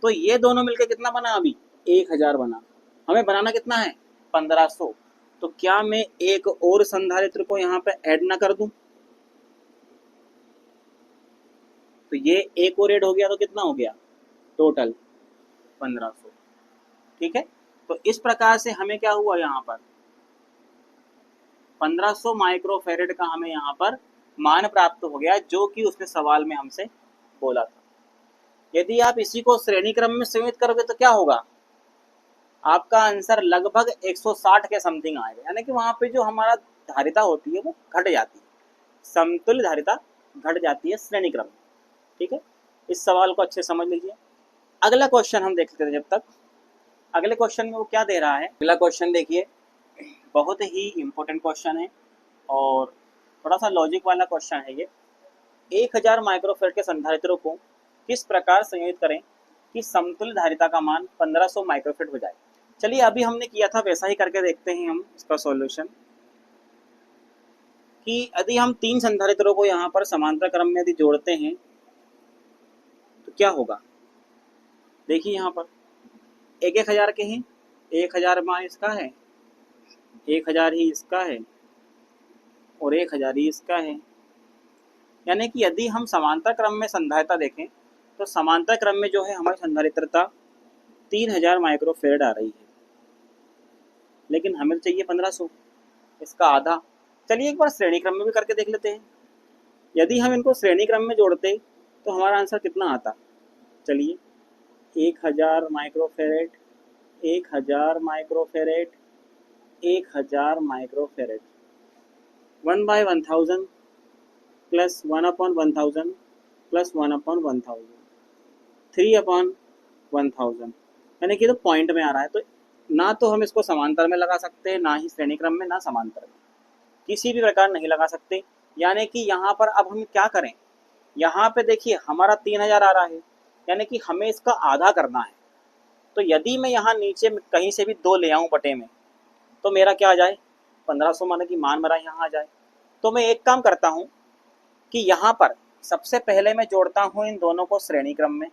तो ये दोनों मिलकर कितना बना? अभी 1000 बना। हमें बनाना कितना है? 1500। तो क्या मैं एक और संधारित्र को यहाँ पे ऐड ना कर दूं? तो ये एक और ऐड हो गया तो कितना हो गया टोटल? 1500। ठीक है, तो इस प्रकार से हमें क्या हुआ, यहाँ पर 1500 माइक्रोफैरेड का हमें यहाँ पर मान प्राप्त हो गया, जो कि उसने सवाल में हमसे बोला था। यदि आप इसी को श्रेणी क्रम में संयोजित करोगे तो क्या होगा? आपका आंसर लगभग 160 के समथिंग आएगा, यानी कि वहां पे जो हमारा धारिता होती है वो घट जाती है, समतुल्य धारिता घट जाती है श्रेणी क्रम में। ठीक है, इस सवाल को अच्छे समझ लीजिए। अगला क्वेश्चन हम देख लेते हैं। जब तक अगले क्वेश्चन में वो क्या दे रहा है, अगला क्वेश्चन देखिए, बहुत ही इंपॉर्टेंट क्वेश्चन है और थोड़ा सा लॉजिक वाला क्वेश्चन है ये। 1000 माइक्रोफैरेड के संधारित्रों को किस प्रकार संयोजित करें कि समतुल्य धारिता का मान 1500 माइक्रोफैरेड हो जाए। चलिए, अभी हमने किया था वैसा ही करके देखते हैं हम इसका सॉल्यूशन, कि यदि हम 3 संधारित्रों को यहाँ पर समांतर क्रम में यदि जोड़ते हैं तो क्या होगा। देखिए, यहाँ पर 1000 के हैं, 1000 मान इसका है 1000 ही इसका है और 1000 ही इसका है। यानी कि यदि हम समांतर क्रम में संधारित्रता देखें तो समांतर क्रम में जो है हमारी संधारित्रता 3000 माइक्रोफेरेड आ रही है, लेकिन हमें चाहिए 1500, इसका आधा। चलिए एक बार श्रेणी क्रम में भी करके देख लेते हैं। यदि हम इनको श्रेणी क्रम में जोड़ते तो हमारा आंसर कितना आता? चलिए 1000 microfarad, 1000 microfarad, 1000 microfarad, 1/1000 plus 1/1000 plus 1/1000, 3/1000, यानी कि तो पॉइंट में आ रहा है। तो ना तो हम इसको समांतर में लगा सकते, ना ही श्रेणी क्रम में, ना समांतर में, किसी भी प्रकार नहीं लगा सकते। यानी कि यहाँ पर अब हम क्या करें, यहाँ पे देखिए हमारा 3000 आ रहा है, यानी कि हमें इसका आधा करना है। तो यदि मैं यहाँ नीचे कहीं से भी 2 ले आऊँ बटे में, तो मेरा क्या आ जाए? 1500, माने कि मान मेरा यहाँ आ जाए। तो मैं एक काम करता हूँ कि यहाँ पर सबसे पहले मैं जोड़ता हूँ इन दोनों को श्रेणी क्रम में।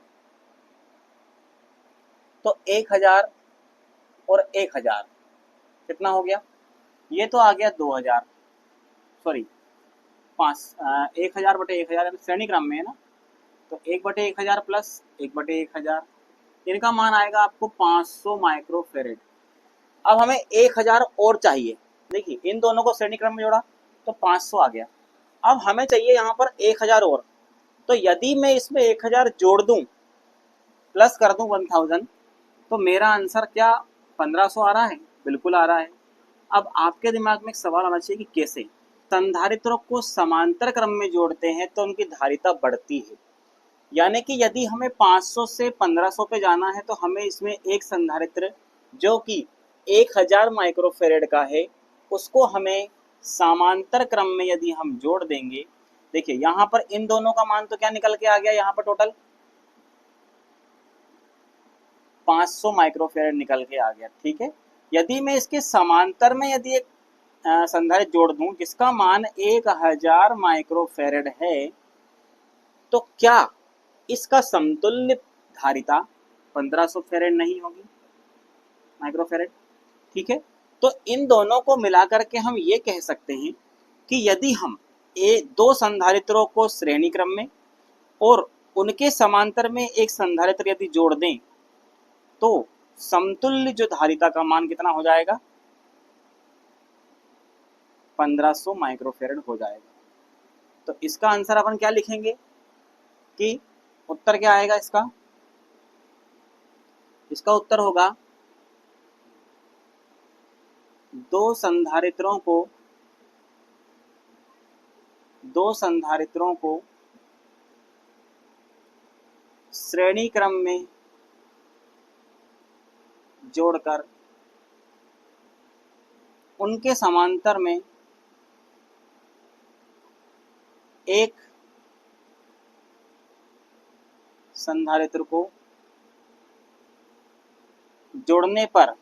तो 1000 और 1000 कितना हो गया? ये तो आ गया 2000, सॉरी 1000 बटे 1000 श्रेणी क्रम में है ना, तो 1/1000 प्लस 1/1000, इनका मान आएगा आपको 500 माइक्रोफेरेड। अब हमें 1000 और चाहिए। देखिए इन दोनों को श्रेणी क्रम में जोड़ा तो 500 आ गया। अब हमें चाहिए यहाँ पर 1000 और। तो यदि मैं इसमें 1000 जोड़ दूं प्लस कर दूं 1000, तो मेरा आंसर क्या 1500 आ रहा है? बिल्कुल आ रहा है। अब आपके दिमाग में एक सवाल आना चाहिए कि कैसे संधारित्रों को समांतर क्रम में जोड़ते हैं तो उनकी धारिता बढ़ती है। यानी कि यदि हमें 500 से 1500 पे जाना है तो हमें इसमें एक संधारित्र जो कि 1000 माइक्रोफेरेड का है उसको हमें समांतर क्रम में यदि हम जोड़ देंगे, देखिए यहाँ पर इन दोनों का मान तो क्या निकल के आ गया, यहाँ पर टोटल 500 माइक्रोफेरेड निकल के आ गया। ठीक है, यदि मैं इसके समांतर में यदि एक संधारित्र जोड़ दूं जिसका मान 1000 माइक्रोफेरेड है, तो क्या इसका समतुल्य धारिता 1500 फेरेड नहीं होगी माइक्रोफेरेड? ठीक है, तो इन दोनों को मिलाकर के हम ये कह सकते हैं कि यदि हम दो संधारित्रों को श्रेणी क्रम में और उनके समांतर में एक संधारित्र यदि जोड़ दें तो समतुल्य जो धारिता का मान कितना हो जाएगा? 1500 माइक्रोफेरेड हो जाएगा। तो इसका आंसर अपन क्या लिखेंगे कि उत्तर क्या आएगा इसका? इसका उत्तर होगा दो संधारित्रों को श्रेणी क्रम में जोड़कर उनके समांतर में एक संधारित्र को जोड़ने पर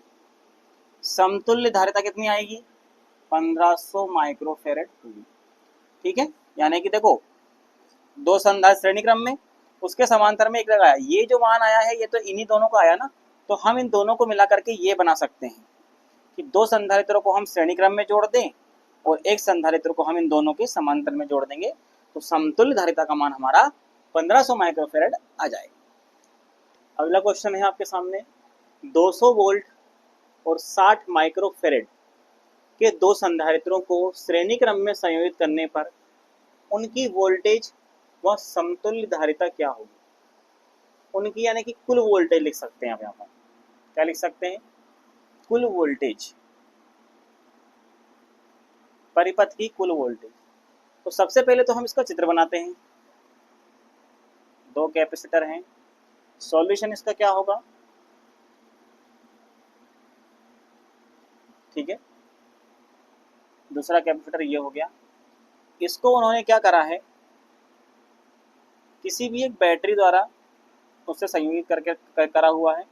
समतुल्य धारिता कितनी आएगी? 1500 माइक्रोफेरेड होगी। ठीक है, यानी कि देखो दो संधारित्र श्रेणी क्रम में, उसके समांतर में एक लगाया, ये जो मान आया है ये तो इन्हीं दोनों का आया ना, तो हम इन दोनों को मिला करके ये बना सकते हैं कि दो संधारित्रों को हम श्रेणी क्रम में जोड़ दें और एक संधारित्र को हम इन दोनों के समांतर में जोड़ देंगे तो समतुल्य धारिता का मान हमारा 1500 माइक्रोफेरेड आ जाएगा। अगला क्वेश्चन है आपके सामने, 200 वोल्ट और 60 माइक्रोफेरेड के दो संधारित्रों को श्रेणी क्रम में संयोजित करने पर उनकी वोल्टेज व समतुल्य धारिता क्या होगी? उनकी यानी कि कुल वोल्टेज लिख सकते हैं आप यहाँ पर। क्या लिख सकते हैं? कुल वोल्टेज, परिपथ की कुल वोल्टेज। तो सबसे पहले तो हम इसका चित्र बनाते हैं। दो कैपेसिटर हैं, सॉल्यूशन इसका क्या होगा? ठीक है, दूसरा कैपेसिटर ये हो गया। इसको उन्होंने क्या करा है, किसी भी एक बैटरी द्वारा उससे संयोजित करके करा हुआ है।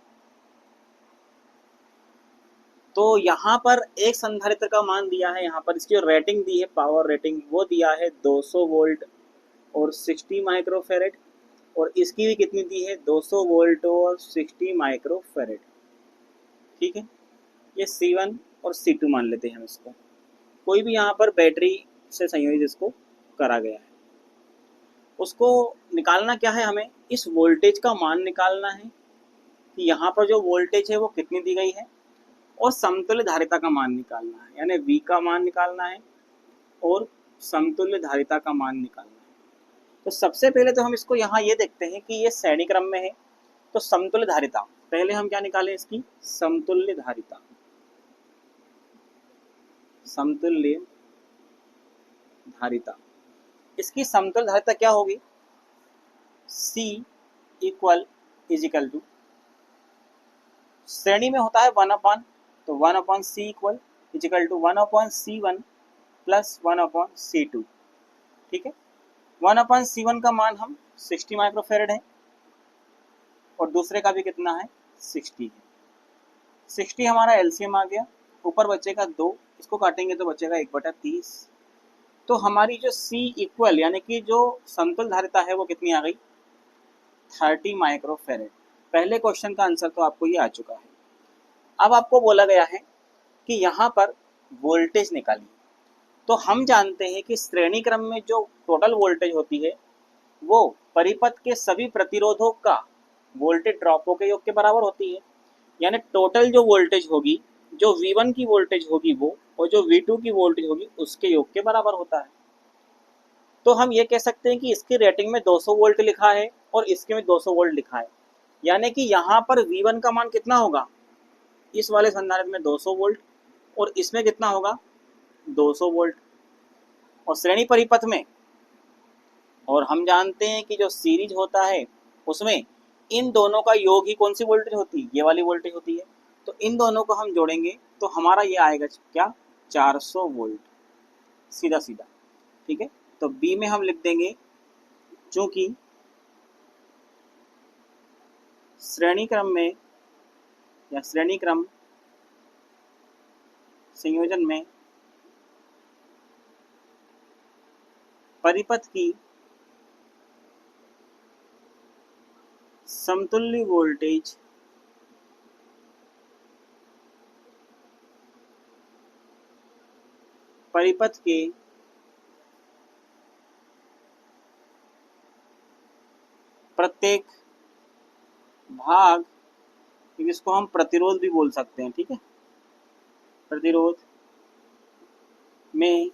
तो यहाँ पर एक संधारित्र का मान दिया है, यहाँ पर इसकी जो रेटिंग दी है, पावर रेटिंग, वो दिया है 200 वोल्ट और 60 माइक्रोफेरेड, और इसकी भी कितनी दी है? 200 वोल्ट और 60 माइक्रोफेरेड। ठीक है, ये C1 और C2 मान लेते हैं हम इसको। कोई भी यहाँ पर बैटरी से संयोजित इसको करा गया है, उसको निकालना क्या है, हमें इस वोल्टेज का मान निकालना है कि यहाँ पर जो वोल्टेज है वो कितनी दी गई है, और समतुल्य धारिता का मान निकालना है, यानी V का मान निकालना है और समतुल्य धारिता का मान निकालना है। तो सबसे पहले तो हम इसको यहाँ ये देखते हैं कि ये श्रेणी क्रम में है, तो समतुल्य धारिता पहले हम क्या निकालें, इसकी समतुल्य धारिता। समतुल्य धारिता, इसकी समतुल्य धारिता क्या होगी, C इक्वल इजिकल टू, श्रेणी में होता है 1/, तो 1/C equal is equal to 1/C1 plus 1/C2। ठीक है, 1/C1 का मान हम 60 माइक्रोफेरेड है और दूसरे का भी कितना है, 60 है। 60 हमारा एलसीएम आ गया, ऊपर बचेगा 2, इसको काटेंगे तो बचेगा 1/30। तो हमारी जो C इक्वल यानी कि जो समतुल्य धारिता है वो कितनी आ गई, 30 माइक्रोफेरेड। पहले क्वेश्चन का आंसर तो आपको ये आ चुका है। अब आपको बोला गया है कि यहाँ पर वोल्टेज निकालिए। तो हम जानते हैं कि श्रेणी क्रम में जो टोटल वोल्टेज होती है वो परिपथ के सभी प्रतिरोधों का वोल्टेज ड्रॉपों के योग के बराबर होती है, यानी टोटल जो वोल्टेज होगी, जो V1 की वोल्टेज होगी वो और जो V2 की वोल्टेज होगी उसके योग के बराबर होता है। तो हम ये कह सकते हैं कि इसकी रेटिंग में 200 वोल्ट लिखा है और इसके में 200 वोल्ट लिखा है, यानी कि यहाँ पर V1 का मान कितना होगा, इस वाले संधारित्र में 200 वोल्ट और इसमें कितना होगा, 200 वोल्ट। और श्रेणी परिपथ में, और हम जानते हैं कि जो सीरीज होता है उसमें इन दोनों का योग ही कौन सी वोल्टेज होती है, ये वाली वोल्टेज होती है। तो इन दोनों को हम जोड़ेंगे तो हमारा ये आएगा क्या, 400 वोल्ट, सीधा सीधा। ठीक है, तो बी में हम लिख देंगे, चूंकि श्रेणी क्रम में या श्रेणी क्रम संयोजन में परिपथ की समतुल्य वोल्टेज परिपथ के प्रत्येक भाग, इसको हम प्रतिरोध भी बोल सकते हैं, ठीक है, प्रतिरोध में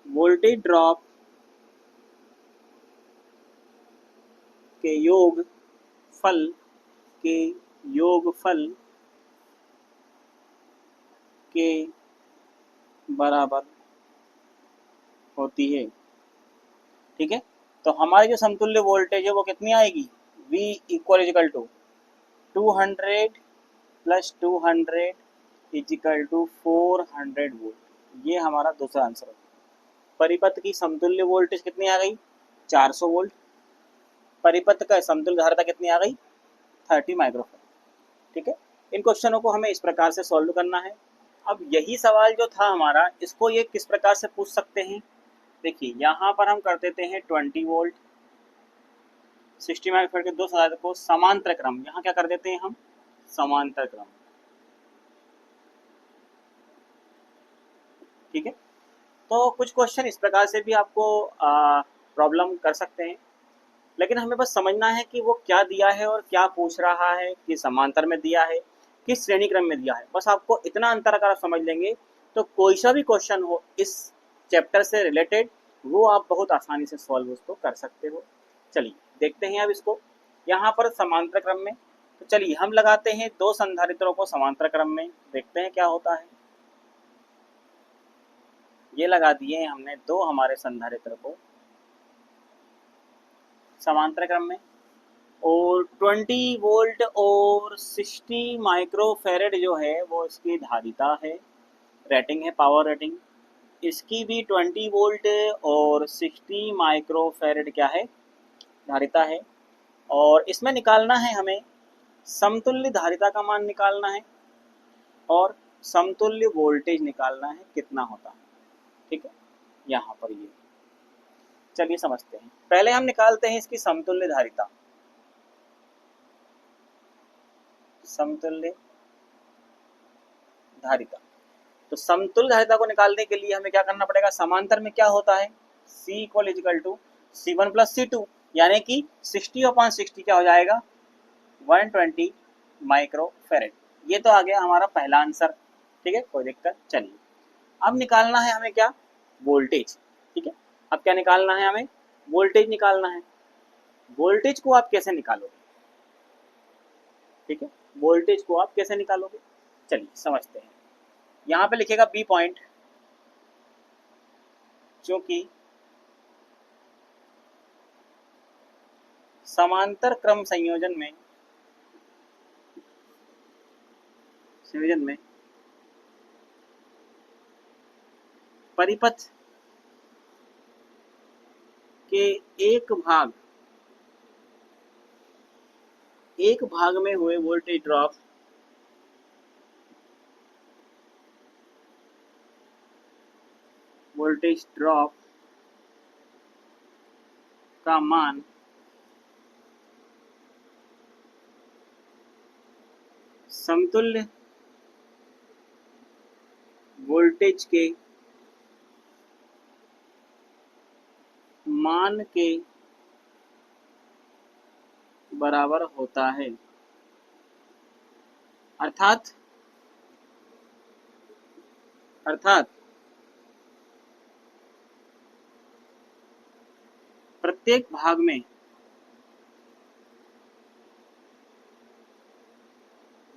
वोल्टेज ड्रॉप के योगफल के बराबर होती है। ठीक है, तो हमारी जो समतुल्य वोल्टेज है वो कितनी आएगी, V equal is equal to 200 plus 200 is equal to 400 volt. ये हमारा दूसरा आंसर है। परिपथ की समतुल्य वोल्टेज कितनी आ गई, 400 वोल्ट। परिपथ का समतुल्य धारिता कितनी आ गई, 30 माइक्रोफेरेड। ठीक है, इन क्वेश्चनों को हमें इस प्रकार से सॉल्व करना है। अब यही सवाल जो था हमारा, इसको ये किस प्रकार से पूछ सकते हैं, देखिए यहाँ पर हम कर देते हैं 20 वोल्ट 60 माइक्रोफेरेड के दो संधारित्र को समांतर क्रम, यहाँ क्या कर देते हैं हम, समांतर क्रम। ठीक है, तो कुछ क्वेश्चन इस प्रकार से भी आपको प्रॉब्लम कर सकते हैं, लेकिन हमें बस समझना है कि वो क्या दिया है और क्या पूछ रहा है, कि समांतर में दिया है किस श्रेणी क्रम में दिया है। बस आपको इतना अंतर अगर आप समझ लेंगे तो कोई सा भी क्वेश्चन हो इस चैप्टर से रिलेटेड वो आप बहुत आसानी से सॉल्व उसको कर सकते हो। चलिए देखते हैं अब इसको, यहाँ पर समांतर क्रम में, तो चलिए हम लगाते हैं दो संधारित्रों को समांतर क्रम में, देखते हैं क्या होता है। ये लगा दिए हैं हमने दो हमारे संधारित्र को समांतर क्रम में, और 20 वोल्ट और 60 माइक्रोफेरेड जो है वो इसकी धारिता है, रेटिंग है, पावर रेटिंग। इसकी भी 20 वोल्ट और 60 माइक्रोफेरेड क्या है, धारिता है। और इसमें निकालना है हमें समतुल्य धारिता का मान निकालना है और समतुल्य वोल्टेज निकालना है कितना होता है। ठीक है, यहाँ पर ये चलिए समझते हैं। पहले हम निकालते हैं इसकी समतुल्य धारिता, समतुल्य धारिता। तो समतुल्य धारिता को निकालने के लिए हमें क्या करना पड़ेगा, समांतर में क्या होता है, C equal is equal to C1 plus C2, यानी कि 60/60 क्या हो जाएगा, 120 माइक्रो फेरेड। ये तो आ गया हमारा पहला आंसर, ठीक है, कोई दिक्कत। चलिए अब निकालना है हमें क्या, वोल्टेज, ठीक है। अब क्या निकालना है हमें, वोल्टेज निकालना है। वोल्टेज को आप कैसे निकालोगे, ठीक है, वोल्टेज को आप कैसे निकालोगे, चलिए समझते हैं। यहाँ पे लिखेगा बी पॉइंट, क्योंकि समांतर क्रम संयोजन में परिपथ के एक भाग में हुए वोल्टेज ड्रॉप का मान समतुल्य वोल्टेज के मान के बराबर होता है। अर्थात प्रत्येक भाग में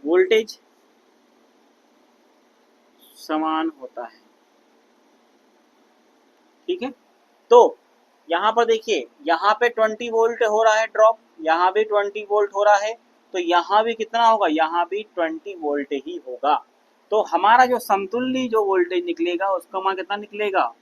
वोल्टेज समान होता है, ठीक है। तो यहाँ पर देखिए, यहाँ पे 20 वोल्ट हो रहा है ड्रॉप, यहाँ भी 20 वोल्ट हो रहा है, तो यहाँ भी कितना होगा, यहाँ भी 20 वोल्ट ही होगा। तो हमारा जो समतुल्य जो वोल्टेज निकलेगा उसका मान कितना निकलेगा,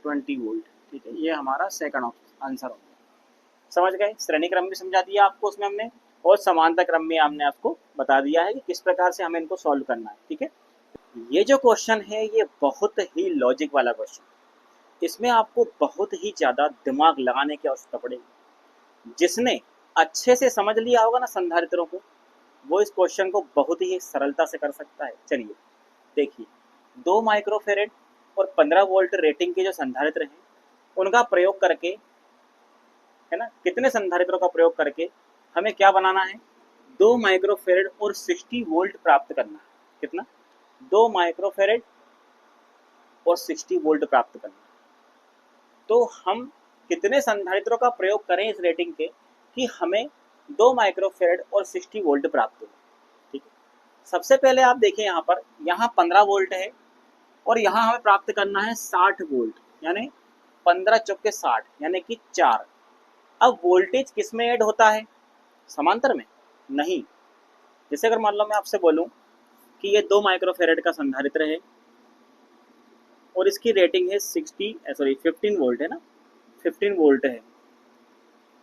20 वोल्ट, ठीक है। ये हमारा सेकंड आंसर हो गया। समझ गए, श्रेणी क्रम भी समझा दिया आपको उसमें हमने, और समांतर क्रम में हमने आपको बता दिया है कि किस प्रकार से हमें इनको सॉल्व करना है, ठीक है। ये जो क्वेश्चन है ये बहुत ही लॉजिक वाला क्वेश्चन, इसमें आपको बहुत ही ज़्यादा दिमाग लगाने की आवश्यकता पड़ेगी। जिसने अच्छे से समझ लिया होगा ना संधारित्रों को, वो इस क्वेश्चन को बहुत ही सरलता से कर सकता है। चलिए देखिए, 2 माइक्रोफेरेड और 15 वोल्ट रेटिंग के जो संधारित्र हैं उनका प्रयोग करके, है ना, कितने संधारित्रों का प्रयोग करके हमें क्या बनाना है, 2 माइक्रोफेरेड और 60 वोल्ट प्राप्त करना है। कितना, 2 माइक्रोफेरेड और 60 वोल्ट प्राप्त करना है। तो हम कितने संधारित्रों का प्रयोग करें इस रेटिंग के कि हमें 2 माइक्रोफेरेड और 60 वोल्ट प्राप्त हो, ठीक है। सबसे पहले आप देखिए, यहाँ 15 वोल्ट है और यहाँ हमें प्राप्त करना है 60 वोल्ट, यानी 15 चौके 60, यानी कि 4। अब वोल्टेज किस में ऐड होता है, समांतर में नहीं। जैसे अगर मान लो मैं आपसे बोलूं कि ये 2 माइक्रोफेरेड का संधारित्र है और इसकी रेटिंग है 15 वोल्ट है ना, 15 वोल्ट है,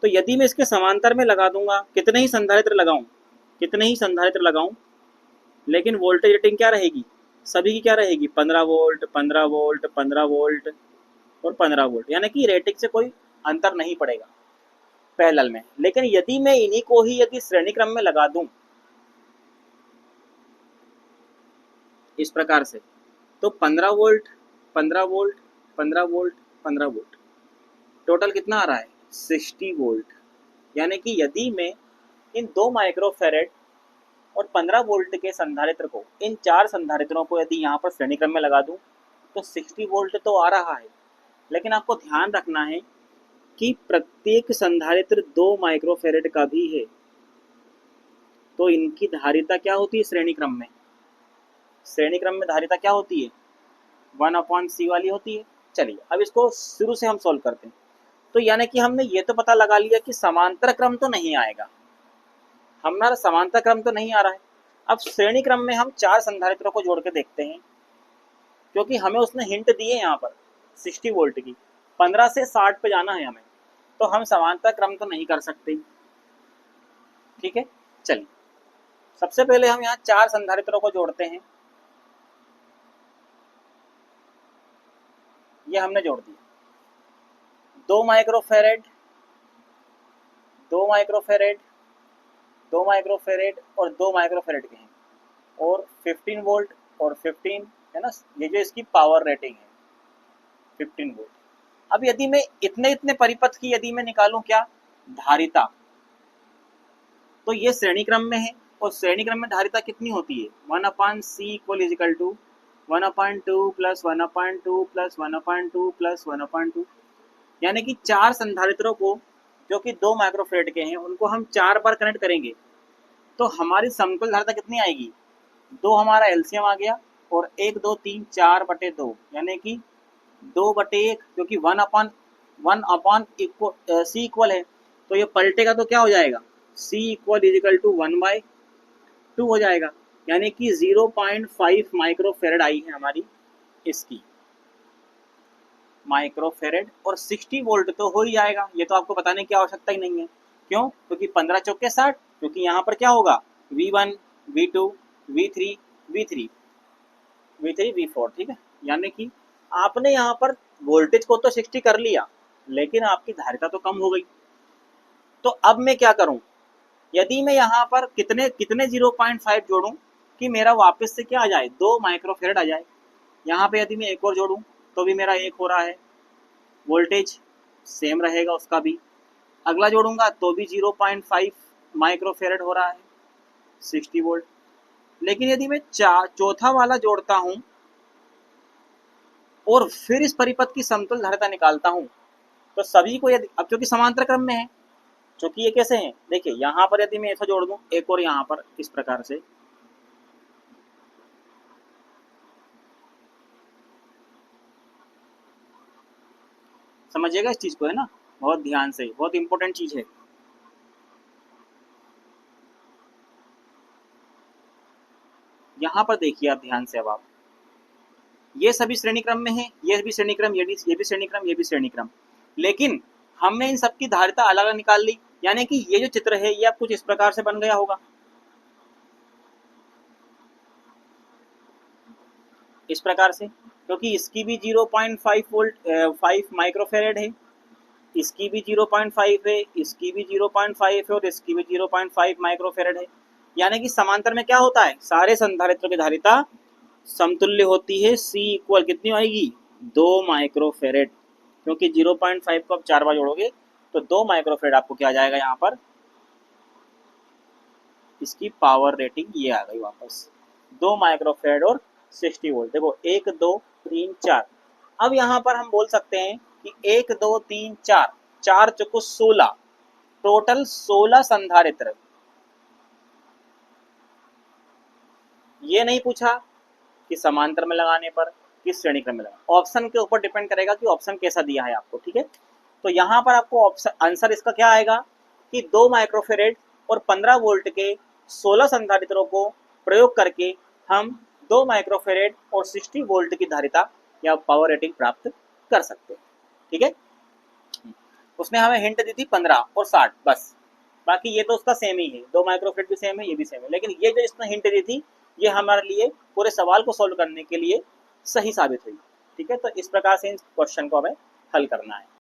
तो यदि मैं इसके समांतर में लगा दूंगा, कितने ही संधारित्र लगाऊं, लेकिन वोल्टेज रेटिंग क्या रहेगी, सभी की क्या रहेगी, 15 वोल्ट 15 वोल्ट 15 वोल्ट और 15 वोल्ट, यानी कि रेटिंग से कोई अंतर नहीं पड़ेगा पैरेलल में। लेकिन यदि मैं इन्हीं को ही यदि श्रेणी क्रम में लगा दूं इस प्रकार से, तो 15 volt 15 volt 15 volt 15 volt, total कितना आ रहा है, 60 वोल्ट। यानी कि यदि मैं इन 2 माइक्रोफेरेड और 15 वोल्ट के संधारित्र को, इन 4 संधारित्रों को यदि यहाँ पर श्रेणी क्रम में लगा दूं तो 60 वोल्ट तो आ रहा है। लेकिन आपको ध्यान रखना है कि प्रत्येक संधारित्र 2 माइक्रोफेरेड का भी है, तो इनकी धारिता क्या होती है श्रेणी क्रम में, धारिता क्या होती है, 1/C वाली होती है। चलिए अब इसको शुरू से हम सॉल्व करते हैं। तो यानी कि हमने ये तो पता लगा लिया कि समांतर क्रम तो नहीं आएगा, हमारा समांतर क्रम तो नहीं आ रहा है। अब श्रेणी क्रम में हम 4 संधारित्रों को जोड़ के देखते हैं, क्योंकि हमें उसने हिंट दी है यहाँ पर 60 वोल्ट की, 15 से 60 पे जाना है हमें, तो हम समांतर क्रम तो नहीं कर सकते, ठीक है। चलिए सबसे पहले हम यहाँ 4 संधारित्रों को जोड़ते हैं, ये हमने जोड़ दिया, 2 माइक्रोफेरेड 2 माइक्रोफेरेड 2 माइक्रोफेरेड और 2 माइक्रोफेरेड के हैं, और 15 वोल्ट और 15 है ना, ये जो इसकी पावर रेटिंग है 15 वोल्ट। अब यदि मैं इतने इतने परिपथ की यदि मैं निकालूं क्या धारिता, तो ये श्रेणी क्रम में है और श्रेणी क्रम में धारिता कितनी होती है 1/c equal is equal to 1/2 plus 1/2 plus 1/2 plus 1/2, यानी कि 4 संधारित्रों को जो कि 2 माइक्रोफेरेड के हैं उनको हम 4 बार कनेक्ट करेंगे तो हमारी समतुल्य धारिता कितनी आएगी, 2 हमारा एलसीएम आ गया और 1 2 3 4/2 यानी कि 2/1, क्योंकि 1/c इक्वल है तो ये पलटेगा तो क्या हो जाएगा c इक्वल इजिकल टू 1/2 हो जाएगा, यानी कि 0.5 माइक्रोफेरेड आई है हमारी इसकी माइक्रोफेरेड। और 60 वोल्ट तो हो ही जाएगा, ये तो आपको बताने की आवश्यकता ही नहीं है। क्यों? क्योंकि 15 चौके 60, क्योंकि यहाँ पर क्या होगा V1 V2 V3 V3 V3 V4, ठीक है। यानी कि आपने यहाँ पर वोल्टेज को तो 60 कर लिया लेकिन आपकी धारिता तो कम हो गई। तो अब मैं क्या करूं, यदि मैं यहाँ पर कितने कितने 0.5 जोड़ूं कि मेरा वापस से क्या आ जाए 2 माइक्रोफेरेड आ जाए। यहाँ पे यदि मैं एक और जोड़ूं तो भी मेरा 1 हो रहा है, वोल्टेज सेम रहेगा उसका भी। अगला जोड़ूंगा तो भी 0.5 माइक्रोफेरेड हो रहा है 60 वोल्ट। लेकिन यदि मैं चौथा वाला जोड़ता हूं और फिर इस परिपथ की समतुल्य धारिता निकालता हूं तो सभी को यदि, अब क्योंकि समांतर क्रम में है, क्योंकि ये कैसे हैं देखिए, यहाँ पर यदि मैं ऐसा जोड़ दूं एक और यहाँ पर इस प्रकार से, समझिएगा इस चीज को, है ना, बहुत ध्यान से, बहुत इंपॉर्टेंट चीज है। यहाँ पर देखिए आप ध्यान से, अब आप ये सभी श्रेणी क्रम में है, ये भी श्रेणी क्रम, ये भी श्रेणी क्रम, ये भी श्रेणी क्रम, लेकिन हमने इन सबकी धारिता अलग अलग निकाल ली। यानी कि ये जो चित्र है ये अब कुछ इस प्रकार से बन गया होगा, इस प्रकार से, क्योंकि इसकी भी 0.5 वोल्ट 5 माइक्रोफेरेड है, इसकी भी 0.5 है, इसकी भी 0.5 है और इसकी भी 0.5 माइक्रोफेरेड है। यानी कि समांतर में क्या होता है, सारे संधारित्रों की धारिता समतुल्य होती है। C इक्वल कितनी आएगी 2 माइक्रोफेरेड, क्योंकि 0.5 को आप 4 बार जोड़ोगे तो 2 माइक्रोफेरेड आपको क्या आ जाएगा, यहाँ पर इसकी पावर रेटिंग ये आ गई वापस 2 माइक्रोफेरेड और 60 वोल्ट। देखो 1 2 3 4, अब यहाँ पर हम बोल सकते हैं कि 1 2 3 4, 4 चौको 16, टोटल 16 संधारित्र। ये नहीं पूछा कि समांतर में लगाने पर किस श्रेणी क्रम में लगा, ऑप्शन के ऊपर डिपेंड करेगा कि ऑप्शन कैसा दिया है आपको, ठीक है। तो यहाँ पर आपको ऑप्शन आंसर इसका क्या आएगा कि 2 माइक्रोफेरेड और 15 वोल्ट के 16 संधारित्रों को प्रयोग करके हम 2 माइक्रोफेरेड और 60 वोल्ट की धारिता या पावर रेटिंग प्राप्त कर सकते हैं, ठीक है। उसने हमें हिंट दी थी 15 और 60 बस, बाकी ये तो उसका सेम ही है, 2 माइक्रोफेरेड भी सेम है, ये भी सेम है, लेकिन ये जो इसने हिंट दी थी ये हमारे लिए पूरे सवाल को सॉल्व करने के लिए सही साबित हुई, ठीक है। तो इस प्रकार से इन क्वेश्चन को हमें हल करना है।